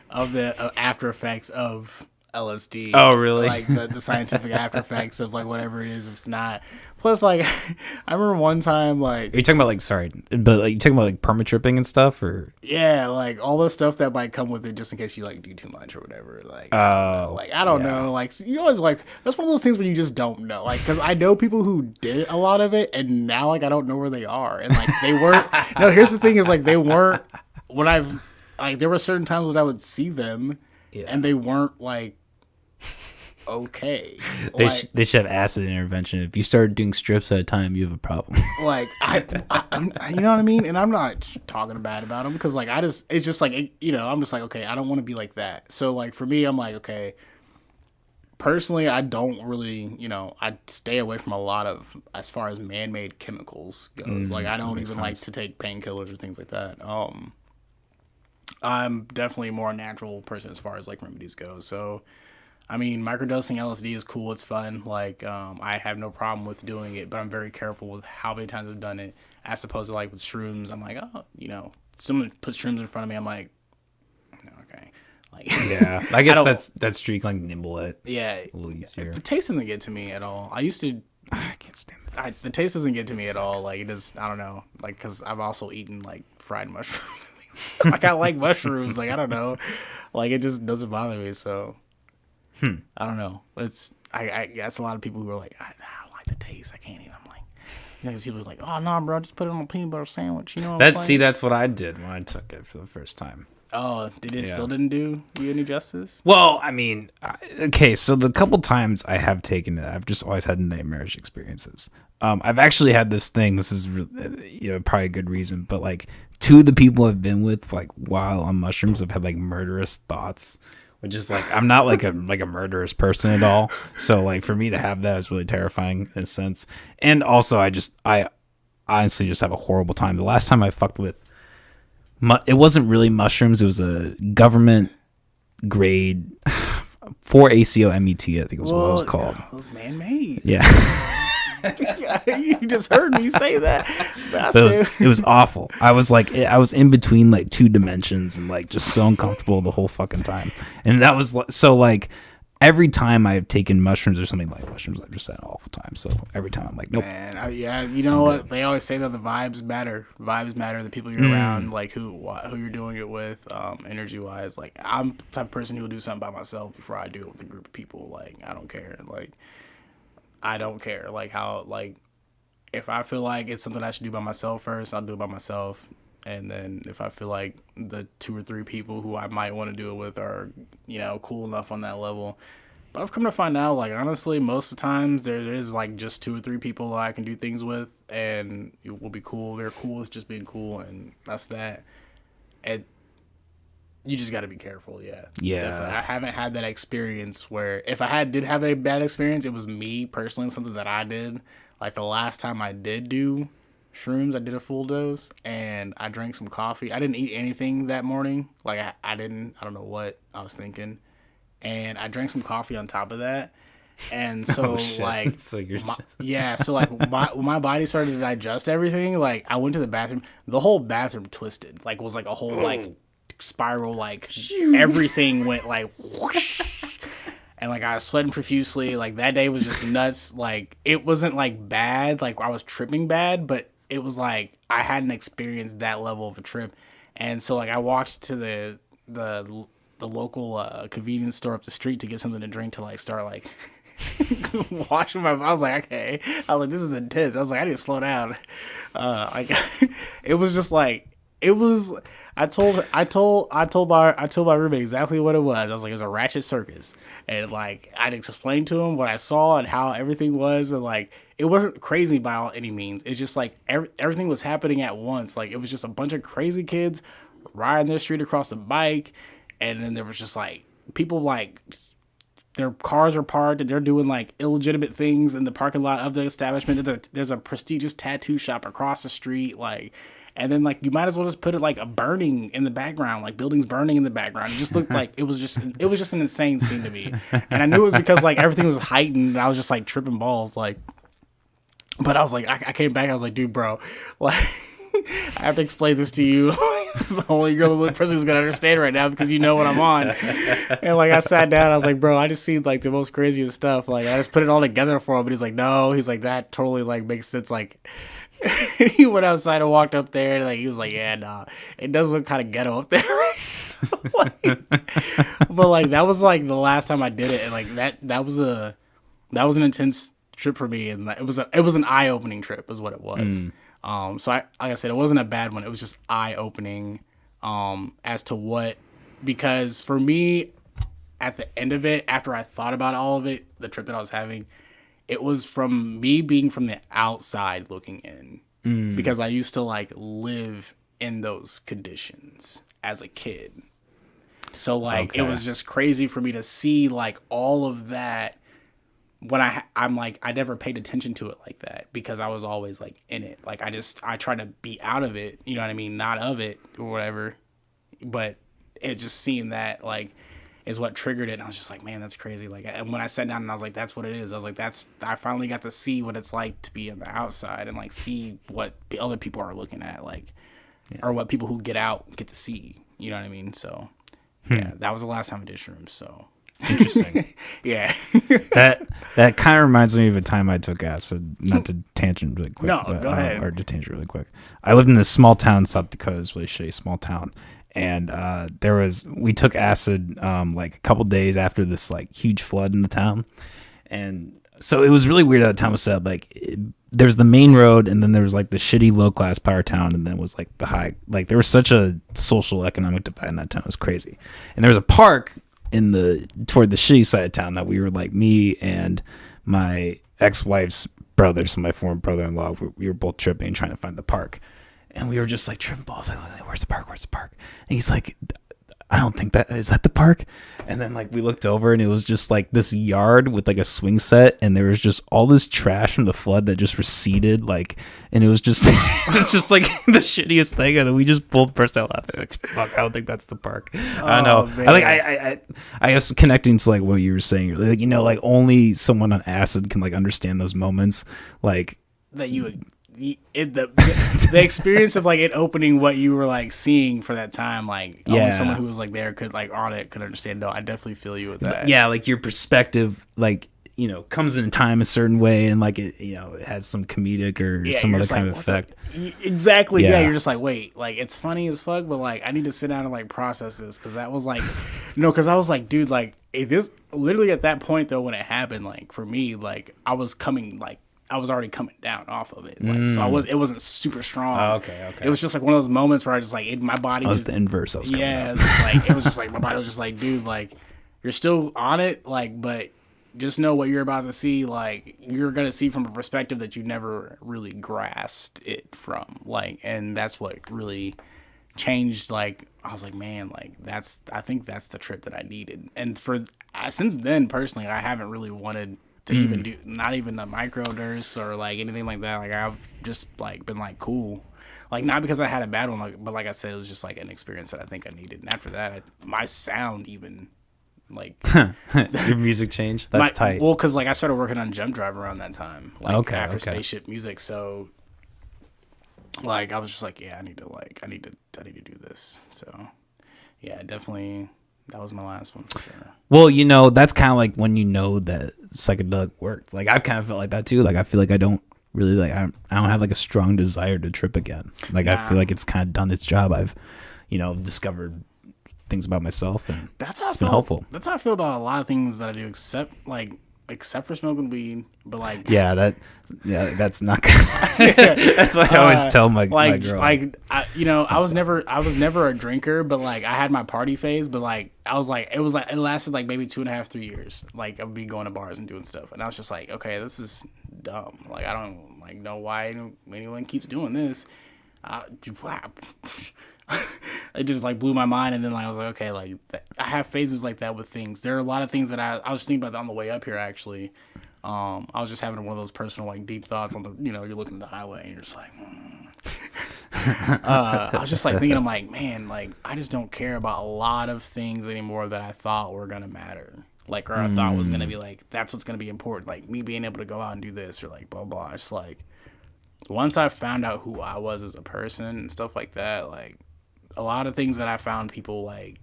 B: of the after effects of LSD.
A: Oh, really?
B: Like the scientific after effects of like whatever it is, if it's not. Plus, like, I remember one time, like,
A: Are you talking about like, sorry, but like you talking about like perma tripping and stuff, or?
B: yeah, like all the stuff that might come with it, just in case you like do too much or whatever. Like, I don't know. Like, you always like, that's one of those things where you just don't know. Like, because I know people who did a lot of it, and now like I don't know where they are, and like they weren't. No, here's the thing: is like they weren't when I've like there were certain times when I would see them, and they weren't like. Okay,
A: They should have acid intervention. If you start doing strips at a time, you have a problem.
B: Like I'm, you know what I mean. And I'm not talking bad about them because like it's just like you know, I'm just like okay, I don't want to be like that. So like for me, I'm like okay. Personally, I don't really, you know, I stay away from a lot of as far as man-made chemicals goes. Like I don't even like to take painkillers or things like that. I'm definitely a more natural person as far as like remedies go. So. I mean, microdosing LSD is cool. It's fun. Like, I have no problem with doing it, but I'm very careful with how many times I've done it. As opposed to like with shrooms, I'm like, oh, you know, someone puts shrooms in front of me, I'm like, okay, like,
A: Yeah, I guess that's streak like nimble at.
B: Yeah,
A: a little easier.
B: The taste doesn't get to me at all. I used to.
A: I can't stand it.
B: The taste doesn't get to me at all. Like it just, I don't know. Like because I've also eaten like fried mushrooms. Like I like mushrooms. Like I don't know. Like it just doesn't bother me. So. I don't know. It's I guess a lot of people who are like, I don't like the taste. I can't eat. I'm like, you know, these people are like, oh no, bro, just put it on a peanut butter sandwich. You know what I'm saying?
A: That's what I did when I took it for the first time.
B: Oh, still didn't do you any justice?
A: Well, I mean, okay, so the couple times I have taken it, I've just always had nightmarish experiences. I've actually had this thing. This is you know probably a good reason, but like two of the people I've been with, like while on mushrooms, have had like murderous thoughts. Which is like I'm not like a murderous person at all. So like for me to have that is really terrifying in a sense. And also I honestly just have a horrible time. The last time I fucked with it wasn't really mushrooms. It was a government grade 4-ACO-MET, I think was what it was called.
B: It was man-made.
A: Yeah.
B: You just heard me say that.
A: It was awful. I was in between like two dimensions and like just so uncomfortable the whole fucking time. And that was so like every time I've taken mushrooms or something like mushrooms, I've just had an awful time. So every time I'm like, nope.
B: Man, yeah, you know what? They always say that the vibes matter. Vibes matter. The people you're around, like who you're doing it with, energy wise. Like I'm the type of person who will do something by myself before I do it with a group of people. Like I don't care. Like I don't care. Like how like if I feel like it's something I should do by myself first, I'll do it by myself. And then if I feel like the 2 or 3 people who I might want to do it with are, you know, cool enough on that level. But I've come to find out, like, honestly, most of the times there is, like, just 2 or 3 people I can do things with, and it will be cool. They're cool with just being cool, and that's that. And you just got to be careful, yeah.
A: Yeah.
B: Definitely. I haven't had that experience where, if I did have a bad experience, it was me personally, something that I did. Like, the last time I did do shrooms, I did a full dose, and I drank some coffee. I didn't eat anything that morning. Like I don't know what I was thinking, and I drank some coffee on top of that, and so like
A: so
B: when my body started to digest everything, like I went to the bathroom, the whole bathroom twisted, like was like a whole like spiral, like everything went like whoosh. And, like, I was sweating profusely. Like, that day was just nuts. Like, it wasn't, like, bad. Like, I was tripping bad. But it was, like, I hadn't experienced that level of a trip. And so, like, I walked to the local convenience store up the street to get something to drink to, like, start, like, washing my. I was like, okay. I was like, this is intense. I was like, I need to slow down. Like, it was just like it was. I told my roommate exactly what it was. I was like, it was a ratchet circus, and like I'd explained to him what I saw and how everything was, and like it wasn't crazy by any means. It's just like everything was happening at once. Like it was just a bunch of crazy kids riding their street across a bike, and then there was just like people like their cars are parked and they're doing like illegitimate things in the parking lot of the establishment. There's a prestigious tattoo shop across the street, like. And then, like, you might as well just put it, like, a burning in the background, like, buildings burning in the background. It just looked like it was just an insane scene to me. And I knew it was because, like, everything was heightened, and I was just, like, tripping balls, like. But I was like, I came back, I was like, dude, bro, like, I have to explain this to you. This is the only person who's gonna understand right now because you know what I'm on. And, like, I sat down, I was like, bro, I just seen, like, the most craziest stuff. Like, I just put it all together for him, but he's like, no. He's like, that totally, like, makes sense, like. He went outside and walked up there, and like he was like, "Yeah, nah, it does look kind of ghetto up there." Like, but like that was like the last time I did it, and like that was an intense trip for me, and it was an eye opening trip, is what it was. So like I said, it wasn't a bad one. It was just eye opening, as to what, because for me, at the end of it, after I thought about all of it, the trip that I was having. It was from me being from the outside looking in, because I used to like live in those conditions as a kid. So like It was just crazy for me to see like all of that when I'm like I never paid attention to it like that because I was always like in it. Like I try to be out of it, you know what I mean, not of it or whatever. But it just seeing that like. Is what triggered it, and I was just like, man, that's crazy. Like, and when I sat down and I was like, that's what it is. I was like, I finally got to see what it's like to be on the outside and like see what the other people are looking at, like, or what people who get out get to see. You know what I mean? So, yeah, that was the last time I did shrooms. So
A: interesting.
B: Yeah.
A: that kind of reminds me of a time I took acid. Not to tangent really quick.
B: No, go ahead.
A: Or to tangent really quick. I lived in this small town, South Dakota. It's really shitty small town. And we took acid like a couple days after this like huge flood in the town, and so it was really weird how the town was set up. Like there's the main road, and then there was like the shitty low class part of town, and then it was like the high. Like there was such a social economic divide in that town. It was crazy. And there was a park toward the shitty side of town that we were like me and my ex-wife's brother, so my former brother-in-law. We were both tripping, trying to find the park. And we were just like tripping balls. Like, where's the park? Where's the park? And he's like, I don't think is that the park? And then like we looked over and it was just like this yard with like a swing set, and there was just all this trash from the flood that just receded, like, and it was just like the shittiest thing. And then we just both burst out laughing. Like, fuck, I don't think that's the park. I don't know. Man. I guess connecting to like what you were saying, like, you know, like only someone on acid can like understand those moments, like
B: that you would. The experience of like it opening what you were like seeing for that time, like only someone who was like there could like on it could understand. No, I definitely feel you with that.
A: Yeah, like your perspective, like, you know, comes in time a certain way, and like it, you know, it has some comedic or some other kind of effect.
B: Exactly. Yeah, you're just like, wait, like it's funny as fuck, but like I need to sit down and like process this, because that was like, because I was like, dude, like this literally at that point though when it happened, like for me, like I was already coming down off of it, like, so it wasn't super strong.
A: Oh, okay.
B: It was just like one of those moments where I just like my body.
A: I was the inverse. I was
B: it was just like my body was just like, dude, like you're still on it, like, but just know what you're about to see. Like you're gonna see from a perspective that you never really grasped it from, like, and that's what really changed. Like I was like, man, like I think that's the trip that I needed, and since then personally, I haven't really wanted to even do, not even a microdose or like anything like that. Like I've just like been like cool, like not because I had a bad one, like, but like I said, it was just like an experience that I think I needed. And after that, my sound even like
A: your music changed. That's tight.
B: Well, because like I started working on Jump Drive around that time, like after Spaceship Music. So like I was just like, yeah, I need to do this. So yeah, definitely. That was my last one for sure.
A: Well, you know, that's kind of like when you know that psychedelic worked. Like I've kind of felt like that too. Like I feel like I don't really like I don't have like a strong desire to trip again. Like I feel like it's kind of done its job. I've, you know, discovered things about myself, and it's been helpful.
B: That's how I feel about a lot of things that I do, except like except for smoking weed, but like
A: that's not good. That's what I always tell my girl.
B: I was never a drinker, but like I had my party phase, but like I was like it lasted like maybe 2.5, 3 years. Like I'd be going to bars and doing stuff, and I was just like, okay, this is dumb. Like I don't like know why anyone keeps doing this. It just like blew my mind, and then like I was like, okay, like I have phases like that with things. There are a lot of things that I was thinking about that on the way up here actually. I was just having one of those personal like deep thoughts on the you're looking at the highway and you're just like I was just like thinking, I'm like, man, like I just don't care about a lot of things anymore that I thought were gonna matter, like, or I thought was gonna be like, that's what's gonna be important, like me being able to go out and do this or like blah blah. It's like once I found out who I was as a person and stuff like that, like a lot of things that I found people like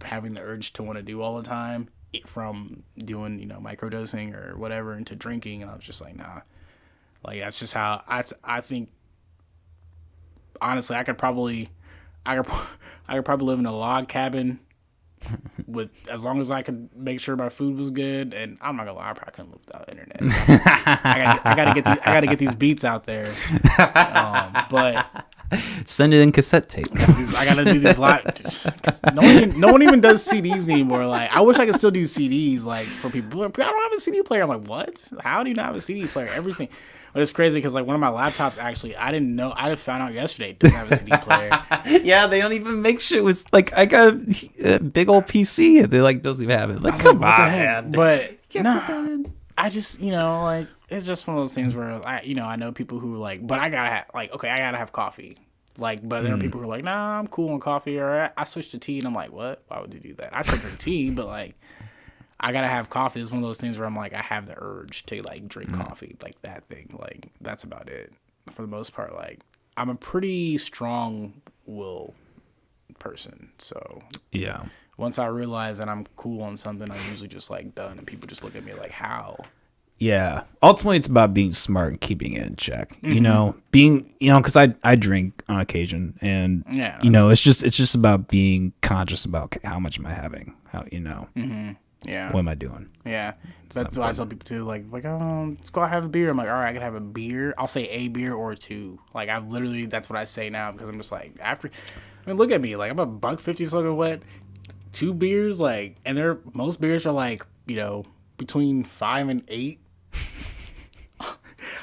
B: having the urge to want to do all the time, from doing microdosing or whatever into drinking, and I was just like, nah, like that's just how I think. Honestly, I could probably live in a log cabin with, as long as I could make sure my food was good, and I'm not gonna lie, I probably couldn't live without internet. I gotta get these beats out there, but
A: send it in cassette tape.
B: I gotta do these live. No one even does CDs anymore. Like I wish I could still do CDs. Like for people, I don't have a CD player. I'm like, what? How do you not have a CD player? Everything. But it's crazy because like one of my laptops actually, I didn't know. I found out yesterday it doesn't have a CD player.
A: Yeah, they don't even make shit with like, I got a big old PC and they like doesn't even have it. Like come on, man.
B: But no, I just like it's just one of those things where I know people who like, but I gotta have coffee. Like, but there are people who are like, nah, I'm cool on coffee, or I switched to tea, and I'm like, what? Why would you do that? I still drink tea, but like, I gotta have coffee. It's one of those things where I'm like, I have the urge to like drink coffee, like that thing. Like that's about it for the most part. Like I'm a pretty strong will person, so
A: yeah.
B: Once I realize that I'm cool on something, I'm usually just like done, and people just look at me like, how?
A: Yeah. Ultimately, it's about being smart and keeping it in check. Being because I drink on occasion, and it's just about being conscious about how much am I having, how
B: Yeah.
A: what am I doing?
B: Yeah. That's what I tell people too. Like, let's go out and have a beer. I'm like, all right, I can have a beer. I'll say a beer or two. Like, that's what I say now, because I'm just like, look at me. Like, I'm a $1.50 soaking wet. 2 beers, like, and most beers are like, between 5 and 8.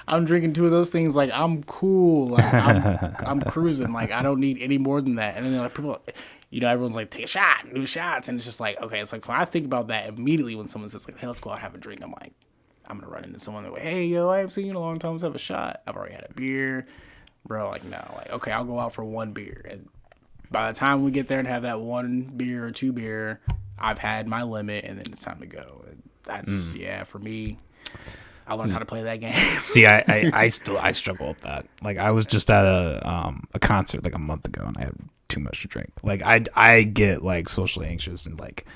B: I'm drinking 2 of those things. Like, I'm cool. Like, I'm cruising. Like, I don't need any more than that. And then like people, everyone's like, take a shot, do shots, and it's just like, okay. It's like when I think about that immediately when someone says like, hey, let's go out and have a drink. I'm like, I'm gonna run into someone that way, hey, yo, I haven't seen you in a long time. Let's have a shot. I've already had a beer, bro. Like, no, like, okay, I'll go out for 1 beer, and by the time we get there and have that 1 beer or 2 beer, I've had my limit, and then it's time to go. That's for me. I learned how to play that game.
A: See, I struggle with that. Like I was just at a concert like a month ago, and I had too much to drink. Like I get like socially anxious, and like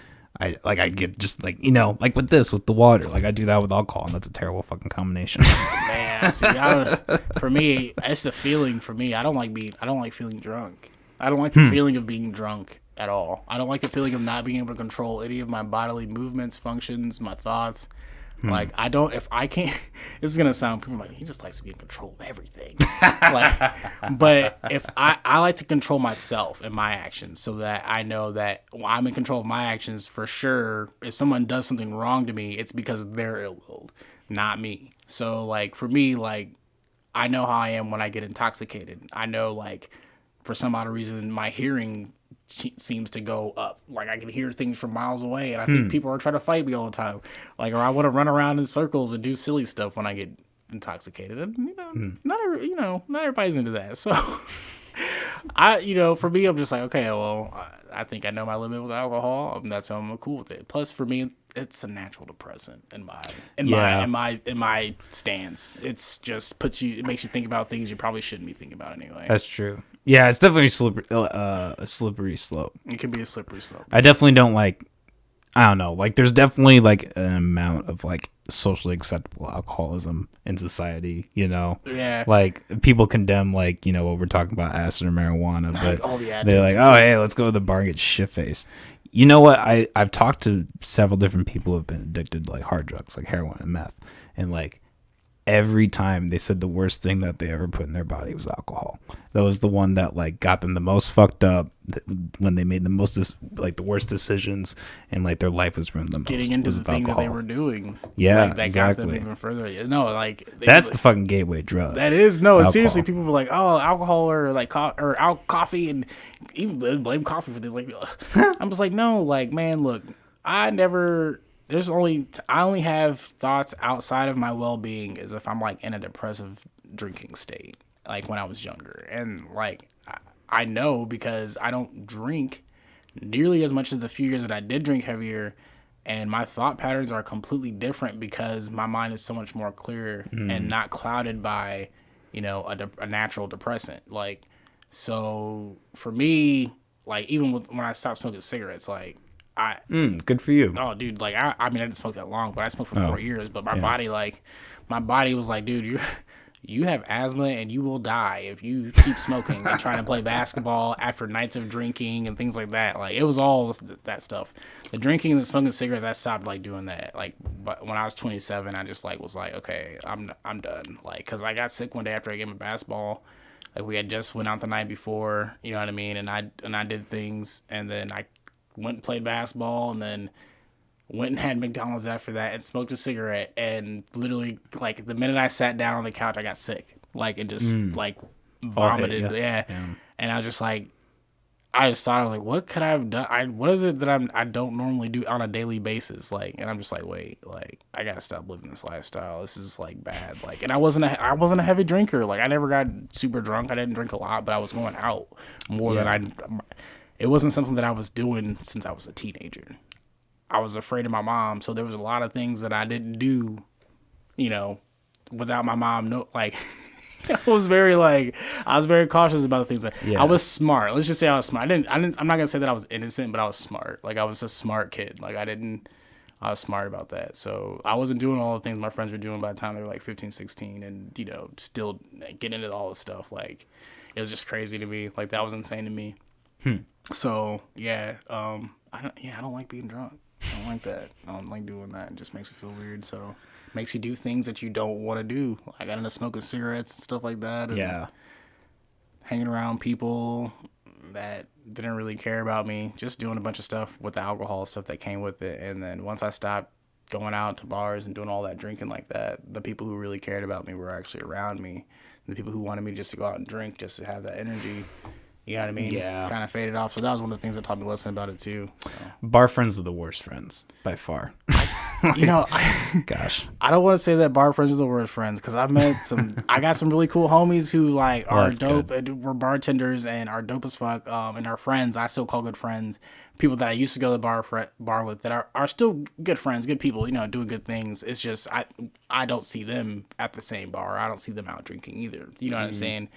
A: I get just like like with the water. Like I do that with alcohol, and that's a terrible fucking combination.
B: Man, see, for me, it's the feeling. For me, I don't like feeling drunk. I don't like the feeling of being drunk at all. I don't like the feeling of not being able to control any of my bodily movements, functions, my thoughts. Like, if I can't, this is going to sound, people are like, he just likes to be in control of everything. But if I like to control myself and my actions, so that I know that I'm in control of my actions for sure. If someone does something wrong to me, it's because they're ill-willed, not me. So like, for me, like, I know how I am when I get intoxicated. I know, like, for some odd reason, my hearing seems to go up. Like, I can hear things from miles away, and I think people are trying to fight me all the time. Like, or I want to run around in circles and do silly stuff when I get intoxicated. And, not everybody's into that. So, for me, I'm just like, okay, well, I think I know my limit with alcohol, and that's how I'm cool with it. Plus, for me, it's a natural depressant in my stance. It's just it makes you think about things you probably shouldn't be thinking about anyway.
A: That's true. Yeah, it's definitely a slippery slope.
B: It can be a slippery slope.
A: I definitely don't like. I don't know. Like, there's definitely like an amount of like socially acceptable alcoholism in society.
B: Yeah.
A: Like, people condemn like what we're talking about, acid or marijuana, but
B: oh yeah,
A: they're like, oh hey, let's go to the bar and get shit faced. You know what? I've talked to several different people who have been addicted to like hard drugs, like heroin and meth, and like every time they said the worst thing that they ever put in their body was alcohol. That was the one that like got them the most fucked up when they made the most like the worst decisions, and like their life was ruined the most.
B: Getting into the things that they were doing.
A: Yeah,
B: like, that
A: exactly.
B: got them even further. No, like
A: that's the fucking gateway drug.
B: That is no.
A: Alcohol.
B: Seriously, people were like, "Oh, alcohol or like coffee," and even they blame coffee for this. Like, I'm just like, no, like, man, look, I only have thoughts outside of my well-being is if I'm like in a depressive drinking state, like when I was younger, and like I know because I don't drink nearly as much as the few years that I did drink heavier. And my thought patterns are completely different because my mind is so much more clear and not clouded by, a natural depressant. Like, so for me, like even when I stopped smoking cigarettes, like
A: good for you.
B: Oh, dude, like I mean, I didn't smoke that long, but I smoked for 4 years. But my body was like, dude, you have asthma and you will die if you keep smoking and trying to play basketball after nights of drinking and things like that. Like, it was all that stuff. The drinking and the smoking cigarettes, I stopped like doing that. Like, but when I was 27, I just like was like, okay, I'm done. Like, cause I got sick one day after a game of basketball. Like, we had just went out the night before, you know what I mean? And I did things, and then I went and played basketball, and then went and had McDonald's after that and smoked a cigarette, and literally like the minute I sat down on the couch I got sick, like, and just like vomited. Yeah. And I was just like, I just thought, I was like, what could I have done? What is it that I don't normally do on a daily basis? Like, and I'm just like, wait, like I gotta stop living this lifestyle. This is like bad. Like, and I wasn't a heavy drinker. Like, I never got super drunk. I didn't drink a lot, but I was going out more than it wasn't something that I was doing since I was a teenager. I was afraid of my mom, so there was a lot of things that I didn't do, without my mom. No, like, I was very cautious about the things that I was smart. Let's just say I was smart. I'm not gonna say that I was innocent, but I was smart. Like, I was a smart kid. Like, I was smart about that. So I wasn't doing all the things my friends were doing by the time they were like 15, 16, and still getting into all this stuff. Like, it was just crazy to me. Like, that was insane to me. So I don't like being drunk. I don't like that. I don't like doing that. It just makes me feel weird. So it makes you do things that you don't want to do. I got into smoking cigarettes and stuff like that. And hanging around people that didn't really care about me. Just doing a bunch of stuff with the alcohol stuff that came with it. And then once I stopped going out to bars and doing all that drinking like that, the people who really cared about me were actually around me. And the people who wanted me just to go out and drink, just to have that energy, you know what I mean?
A: Yeah.
B: Kind of faded off. So that was one of the things that taught me a lesson about it too. So.
A: Bar friends are the worst friends by far.
B: Gosh, I don't want to say that bar friends are the worst friends, because I got some really cool homies who like are dope and were bartenders and are dope as fuck. And our friends, I still call good friends. People that I used to go to the bar with that are still good friends, good people, doing good things. It's just I don't see them at the same bar. I don't see them out drinking either. You know what I'm saying?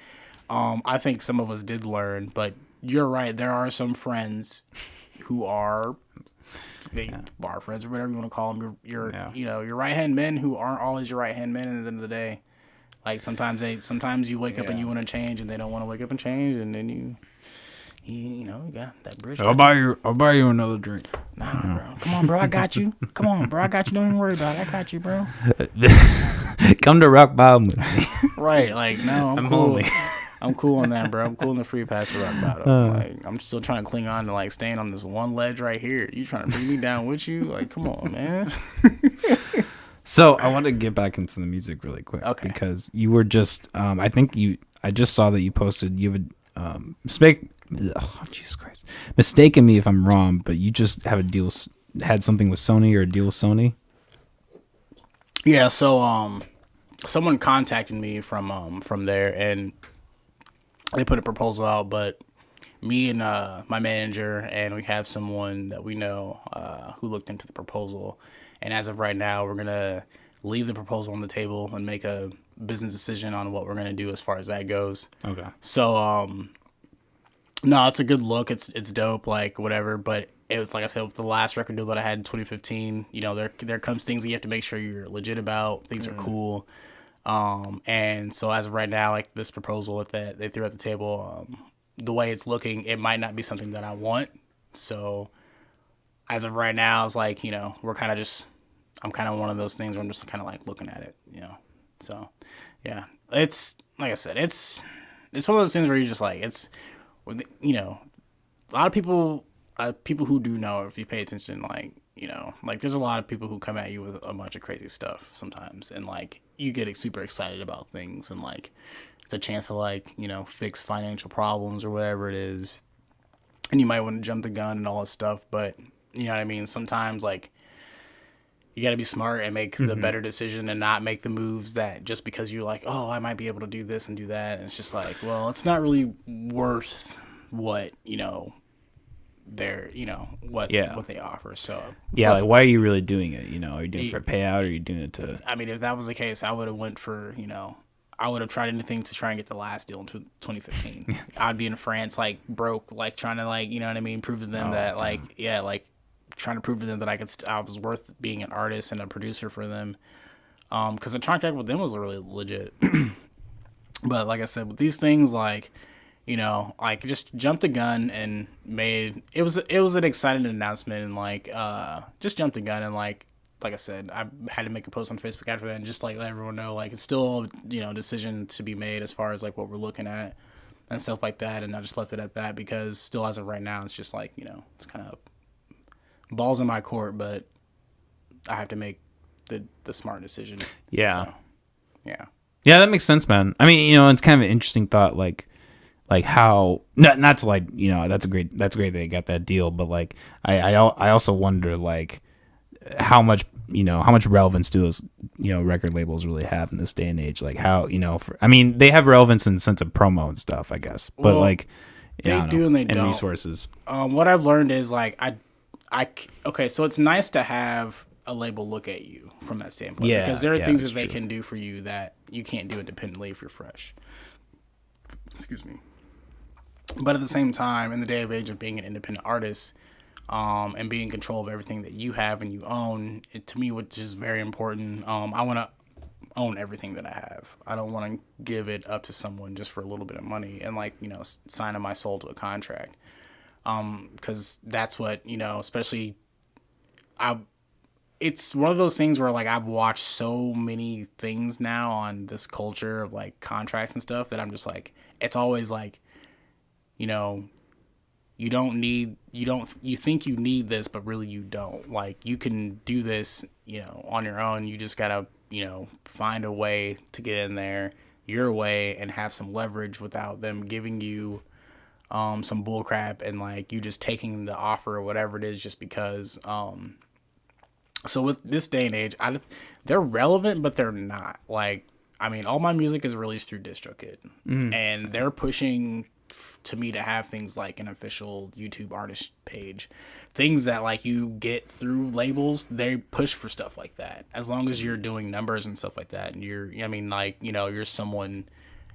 B: I think some of us did learn, but you're right. There are some friends who are bar friends or whatever you want to call them. Your right hand men who aren't always your right hand men. At the end of the day, like sometimes you wake up and you want to change, and they don't want to wake up and change, and then you got that bridge.
A: I'll buy you another drink.
B: Nah, bro. Come on, bro. I got you. Come on, bro. I got you. Don't even worry about it. I got you, bro.
A: Come to Rock Bottom with me.
B: Right. Like, no, I'm cool. I'm cool on that, bro. I'm cool in the free pass to Rock Bottom. Like, I'm still trying to cling on to like staying on this one ledge right here. You trying to bring me down with you? Like, come on, man.
A: So I want to get back into the music really quick.
B: Okay.
A: Because you were just, I just saw that you posted, you would Jesus Christ. Mistaken me if I'm wrong, but you just have had something with Sony or a deal with Sony?
B: Yeah, so someone contacted me from there, and they put a proposal out, but me and my manager, and we have someone that we know who looked into the proposal, and as of right now, we're gonna leave the proposal on the table and make a business decision on what we're gonna do as far as that goes.
A: Okay.
B: So no, it's a good look. It's dope, like whatever. But it was, like I said, with the last record deal that I had in 2015, there comes things that you have to make sure you're legit about. Things are cool. And so as of right now, like this proposal that they threw at the table, the way it's looking, it might not be something that I want. So as of right now, it's like, we're kind of just, I'm kind of one of those things where I'm just kind of like looking at it. So yeah, it's like I said, it's one of those things where you're just like, it's, a lot of people who do know, if you pay attention, like, like there's a lot of people who come at you with a bunch of crazy stuff sometimes, and like you get super excited about things, and like it's a chance to like, fix financial problems or whatever it is, and you might want to jump the gun and all this stuff, but you know what I mean? Sometimes like you got to be smart and make the better decision, and not make the moves that just because you're like, oh, I might be able to do this and do that. And it's just like, well, it's not really worth what, they're, what they offer. So
A: yeah, like why are you really doing it? Are you doing it for a payout, or are you doing it to?
B: I mean, if that was the case, I would have went for, I would have tried anything to try and get the last deal in 2015. I'd be in France, like broke, like trying to like, you know what I mean, prove to them that like, yeah, like trying to prove to them that I was worth being an artist and a producer for them. Because the contract with them was really legit. But like I said, with these things, like, like just jumped the gun and made it was an exciting announcement, and like just jumped the gun, and like I said, I had to make a post on Facebook after that and just like let everyone know, like it's still decision to be made as far as like what we're looking at and stuff like that, and I just left it at that because still as of right now it's just like it's kind of balls in my court, but I have to make the smart decision.
A: Yeah.
B: So, yeah.
A: Yeah, that makes sense, man. I mean, it's kind of an interesting thought, like how not to like, that's great they got that deal, but like I also wonder like how much relevance do those record labels really have in this day and age, like how I mean they have relevance in the sense of promo and stuff, I guess, but well, like
B: they do and they don't.
A: Resources.
B: What I've learned is like okay, so it's nice to have a label look at you from that standpoint, because there are things that they can do for you that you can't do independently if you're fresh. Excuse me. But at the same time, in the day of age of being an independent artist, and being in control of everything that you have and you own, to me, which is very important. I want to own everything that I have. I don't want to give it up to someone just for a little bit of money and like, signing my soul to a contract. Because that's what, especially it's one of those things where like I've watched so many things now on this culture of like contracts and stuff that I'm just like, it's always like, you think you need this, but really you don't. Like you can do this, on your own. You just gotta, find a way to get in there your way and have some leverage without them giving you some bull crap and like you just taking the offer or whatever it is just because. So with this day and age, they're relevant, but they're not. Like, I mean, all my music is released through DistroKid, and they're pushing to me to have things like an official YouTube artist page, things that like you get through labels. They push for stuff like that as long as you're doing numbers and stuff like that, and you're someone,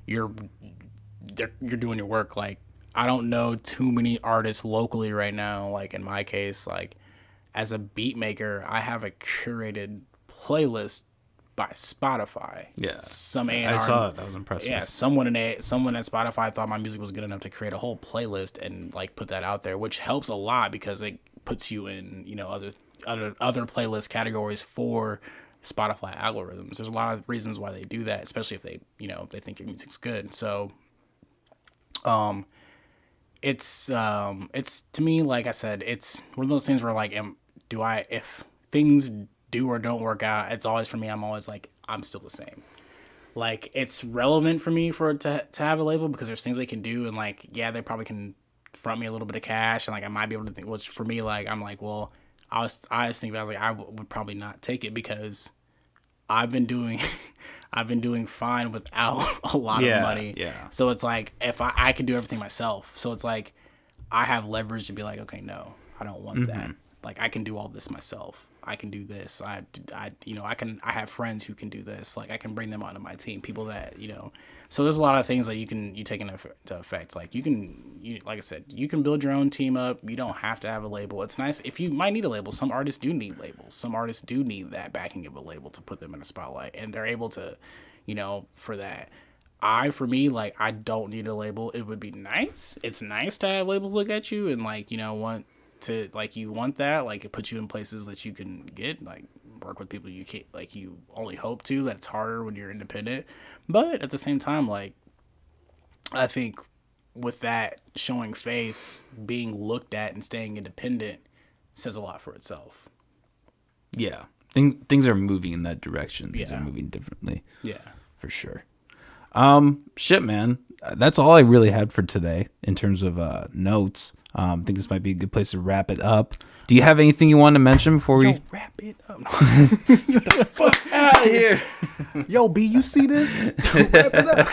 B: you're doing your work. Like I don't know too many artists locally right now. Like in my case, like as a beat maker, I have a curated playlist by Spotify.
A: Yeah,
B: some A&R,
A: I saw it. That was impressive.
B: Yeah, someone at Spotify thought my music was good enough to create a whole playlist and like put that out there, which helps a lot because it puts you in other playlist categories for Spotify algorithms. There's a lot of reasons why they do that, especially if they if they think your music's good. So, it's to me, like I said, it's one of those things where like if things do or don't work out, it's always for me, I'm always like, I'm still the same. Like it's relevant for me to have a label because there's things they can do, and like they probably can front me a little bit of cash, and like I might be able to think, which for me, like I'm like, well, I was thinking, I was like, I would probably not take it because I've been doing fine without a lot of money.
A: Yeah.
B: So it's like if I can do everything myself, so it's like I have leverage to be like, okay, no, I don't want that. Like I can do all this myself. I can do this. I have friends who can do this. Like I can bring them onto my team. People that So there's a lot of things that you take into effect. Like like I said, you can build your own team up. You don't have to have a label. It's nice if you might need a label. Some artists do need labels. Some artists do need that backing of a label to put them in a spotlight, and they're able to, for that. For me, like I don't need a label. It would be nice. It's nice to have labels look at you and like want to like you want that, like it puts you in places that you can get like work with people you can't, like you only hope to. That it's harder when you're independent, but at the same time, like I think with that showing face, being looked at and staying independent says a lot for itself.
A: Yeah. Things are moving in that direction. Things are moving differently.
B: Yeah.
A: For sure. Shit, man. That's all I really had for today in terms of notes. I think this might be a good place to wrap it up. Do you have anything you want to mention before we
B: wrap it up?
A: Get the fuck out of here?
B: Yo, B, you see this? Wrap it up.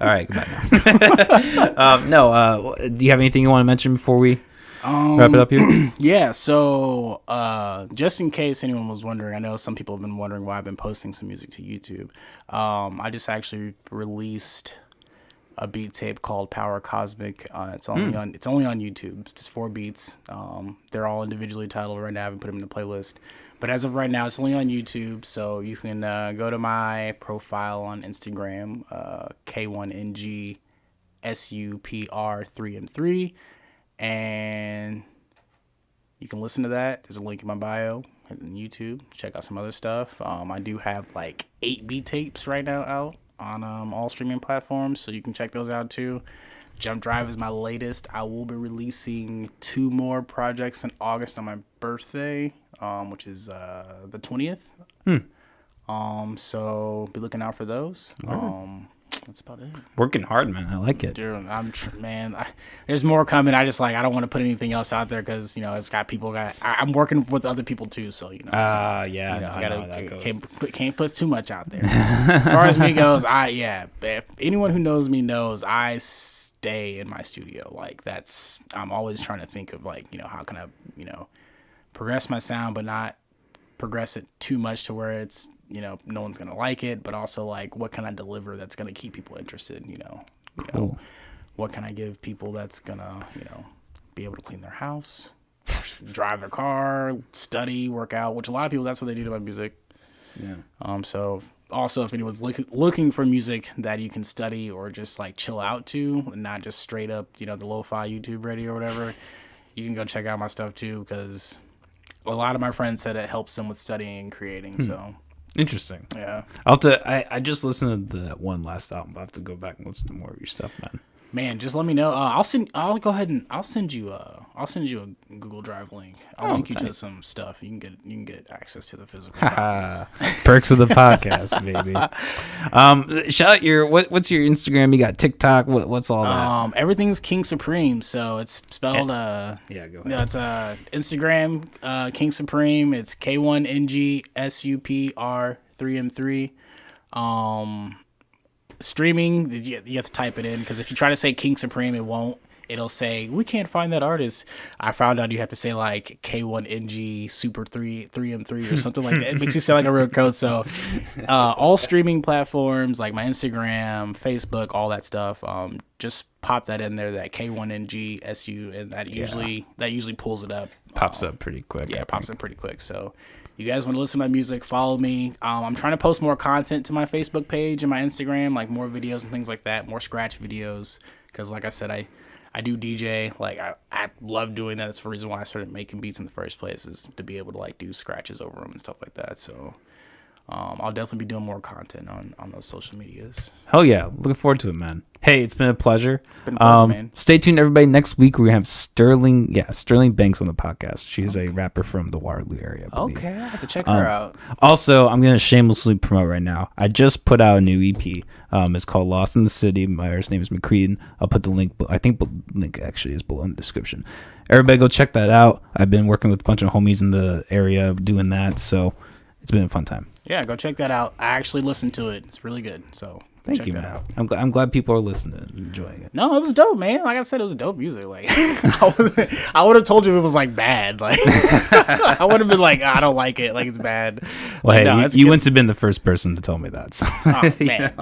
A: All right, goodbye now. No, do you have anything you want to mention before we wrap it up here?
B: Yeah, so just in case anyone was wondering, I know some people have been wondering why I've been posting some music to YouTube. I just actually released a beat tape called Power Cosmic. It's only on YouTube. Just 4 beats. They're all individually titled right now. I haven't put them in the playlist, but as of right now, it's only on YouTube. So you can go to my profile on Instagram, K1ng Supr3m3, and you can listen to that. There's a link in my bio on YouTube. Check out some other stuff. I do have like 8 beat tapes right now out on all streaming platforms, so you can check those out too. Jump Drive is my latest. I will be releasing 2 more projects in August on my birthday, which is the 20th. So be looking out for those. That's about it.
A: Working hard, man. I like it.
B: Dude, there's more coming. I don't want to put anything else out there because it's got people. I'm working with other people too, so
A: yeah.
B: I gotta can't put too much out there. As far as me goes, if anyone who knows me knows I stay in my studio. Like I'm always trying to think of how can I progress my sound, but not progress it too much to where it's no one's gonna like it, but also like what can I deliver that's gonna keep people interested.
A: Cool.
B: What can I give people that's gonna be able to clean their house, drive their car, study, work out, which a lot of people, that's what they do to my music. So also if anyone's looking for music that you can study or just like chill out to and not just straight up the lo-fi YouTube radio or whatever, you can go check out my stuff too, because a lot of my friends said it helps them with studying and creating. So
A: interesting.
B: Yeah.
A: I just listened to that one last album. I'll have to go back and listen to more of your stuff, man.
B: Man, just let me know. I'll go ahead and I'll send you a Google Drive link. I'll link you to some stuff. You can get access to the physical copies.
A: Perks of the podcast, baby. Shout out what's your Instagram? You got TikTok. What's all that?
B: Everything's King Supreme. So it's spelled go ahead. It's Instagram King Supreme. It's K1ng Supr3m3. Streaming, you have to type it in, because if you try to say King Supreme, it won't. It'll say we can't find that artist. I found out you have to say like K1ng Supr3m3 or something like that. It makes you sound like a real code. So all streaming platforms like my Instagram, Facebook, all that stuff, just pop that in there, that K1ng SU, and that usually pulls it up.
A: Pops up pretty quick.
B: Yeah, it pops up pretty quick. So you guys want to listen to my music, follow me. I'm trying to post more content to my Facebook page and my Instagram, like more videos and things like that, more scratch videos, because like I said, I do DJ. Like I love doing that. That's the reason why I started making beats in the first place, is to be able to like do scratches over them and stuff like that. So I'll definitely be doing more content on those social medias.
A: Hell yeah. Looking forward to it, man. Hey, it's been a pleasure.
B: It's been a pleasure, man.
A: Stay tuned, everybody. Next week, we're going to have Sterling Banks on the podcast. She's a rapper from the Waterloo area, I believe.
B: Okay, I have to check her out.
A: Also, I'm going to shamelessly promote right now. I just put out a new EP. It's called Lost in the City. My artist name is McCreedon. I'll put the link. I think the link actually is below in the description. Everybody go check that out. I've been working with a bunch of homies in the area doing that, so it's been a fun time.
B: Yeah, go check that out. I actually listened to it. It's really good, so
A: Thank you, man. I'm glad people are listening and enjoying it.
B: No, it was dope, man. Like I said, it was dope music. Like I would have told you if it was like bad. Like I would have been like, I don't like it. Like it's bad.
A: Well, hey, no, you wouldn't have been the first person to tell me that. So.
B: Oh man,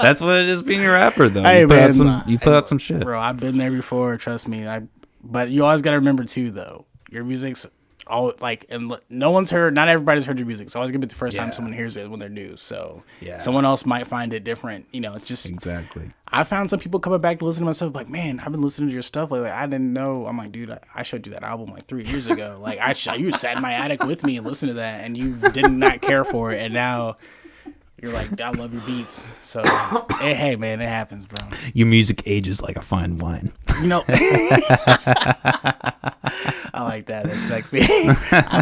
A: that's what it is being a rapper, though.
B: Hey,
A: you put out some shit,
B: bro. I've been there before. Trust me. But you always got to remember too, though. Your music's all like, and no one's heard, not everybody's heard your music. So always gonna be the first time
A: Yeah.
B: someone hears it when they're new. So
A: Yeah.
B: someone else might find it different. You know, it's just
A: Exactly.
B: I found some people coming back to listen to my stuff like, man, I've been listening to your stuff lately. I didn't know. I'm like, dude, I showed you that album like 3 years ago. Like you sat in my attic with me and listened to that, and you did not care for it, and now you're like, I love your beats. So hey, man, it happens, bro.
A: Your music ages like a fine wine.
B: You know, I like that. That's sexy. I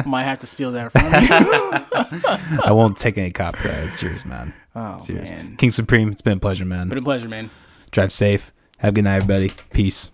B: might have to steal that from you.
A: I won't take any copyright. It's serious, man.
B: Oh,
A: Serious.
B: man.
A: King Supreme, it's been a pleasure, man.
B: Been a pleasure, man.
A: Drive safe. Have a good night, everybody. Peace.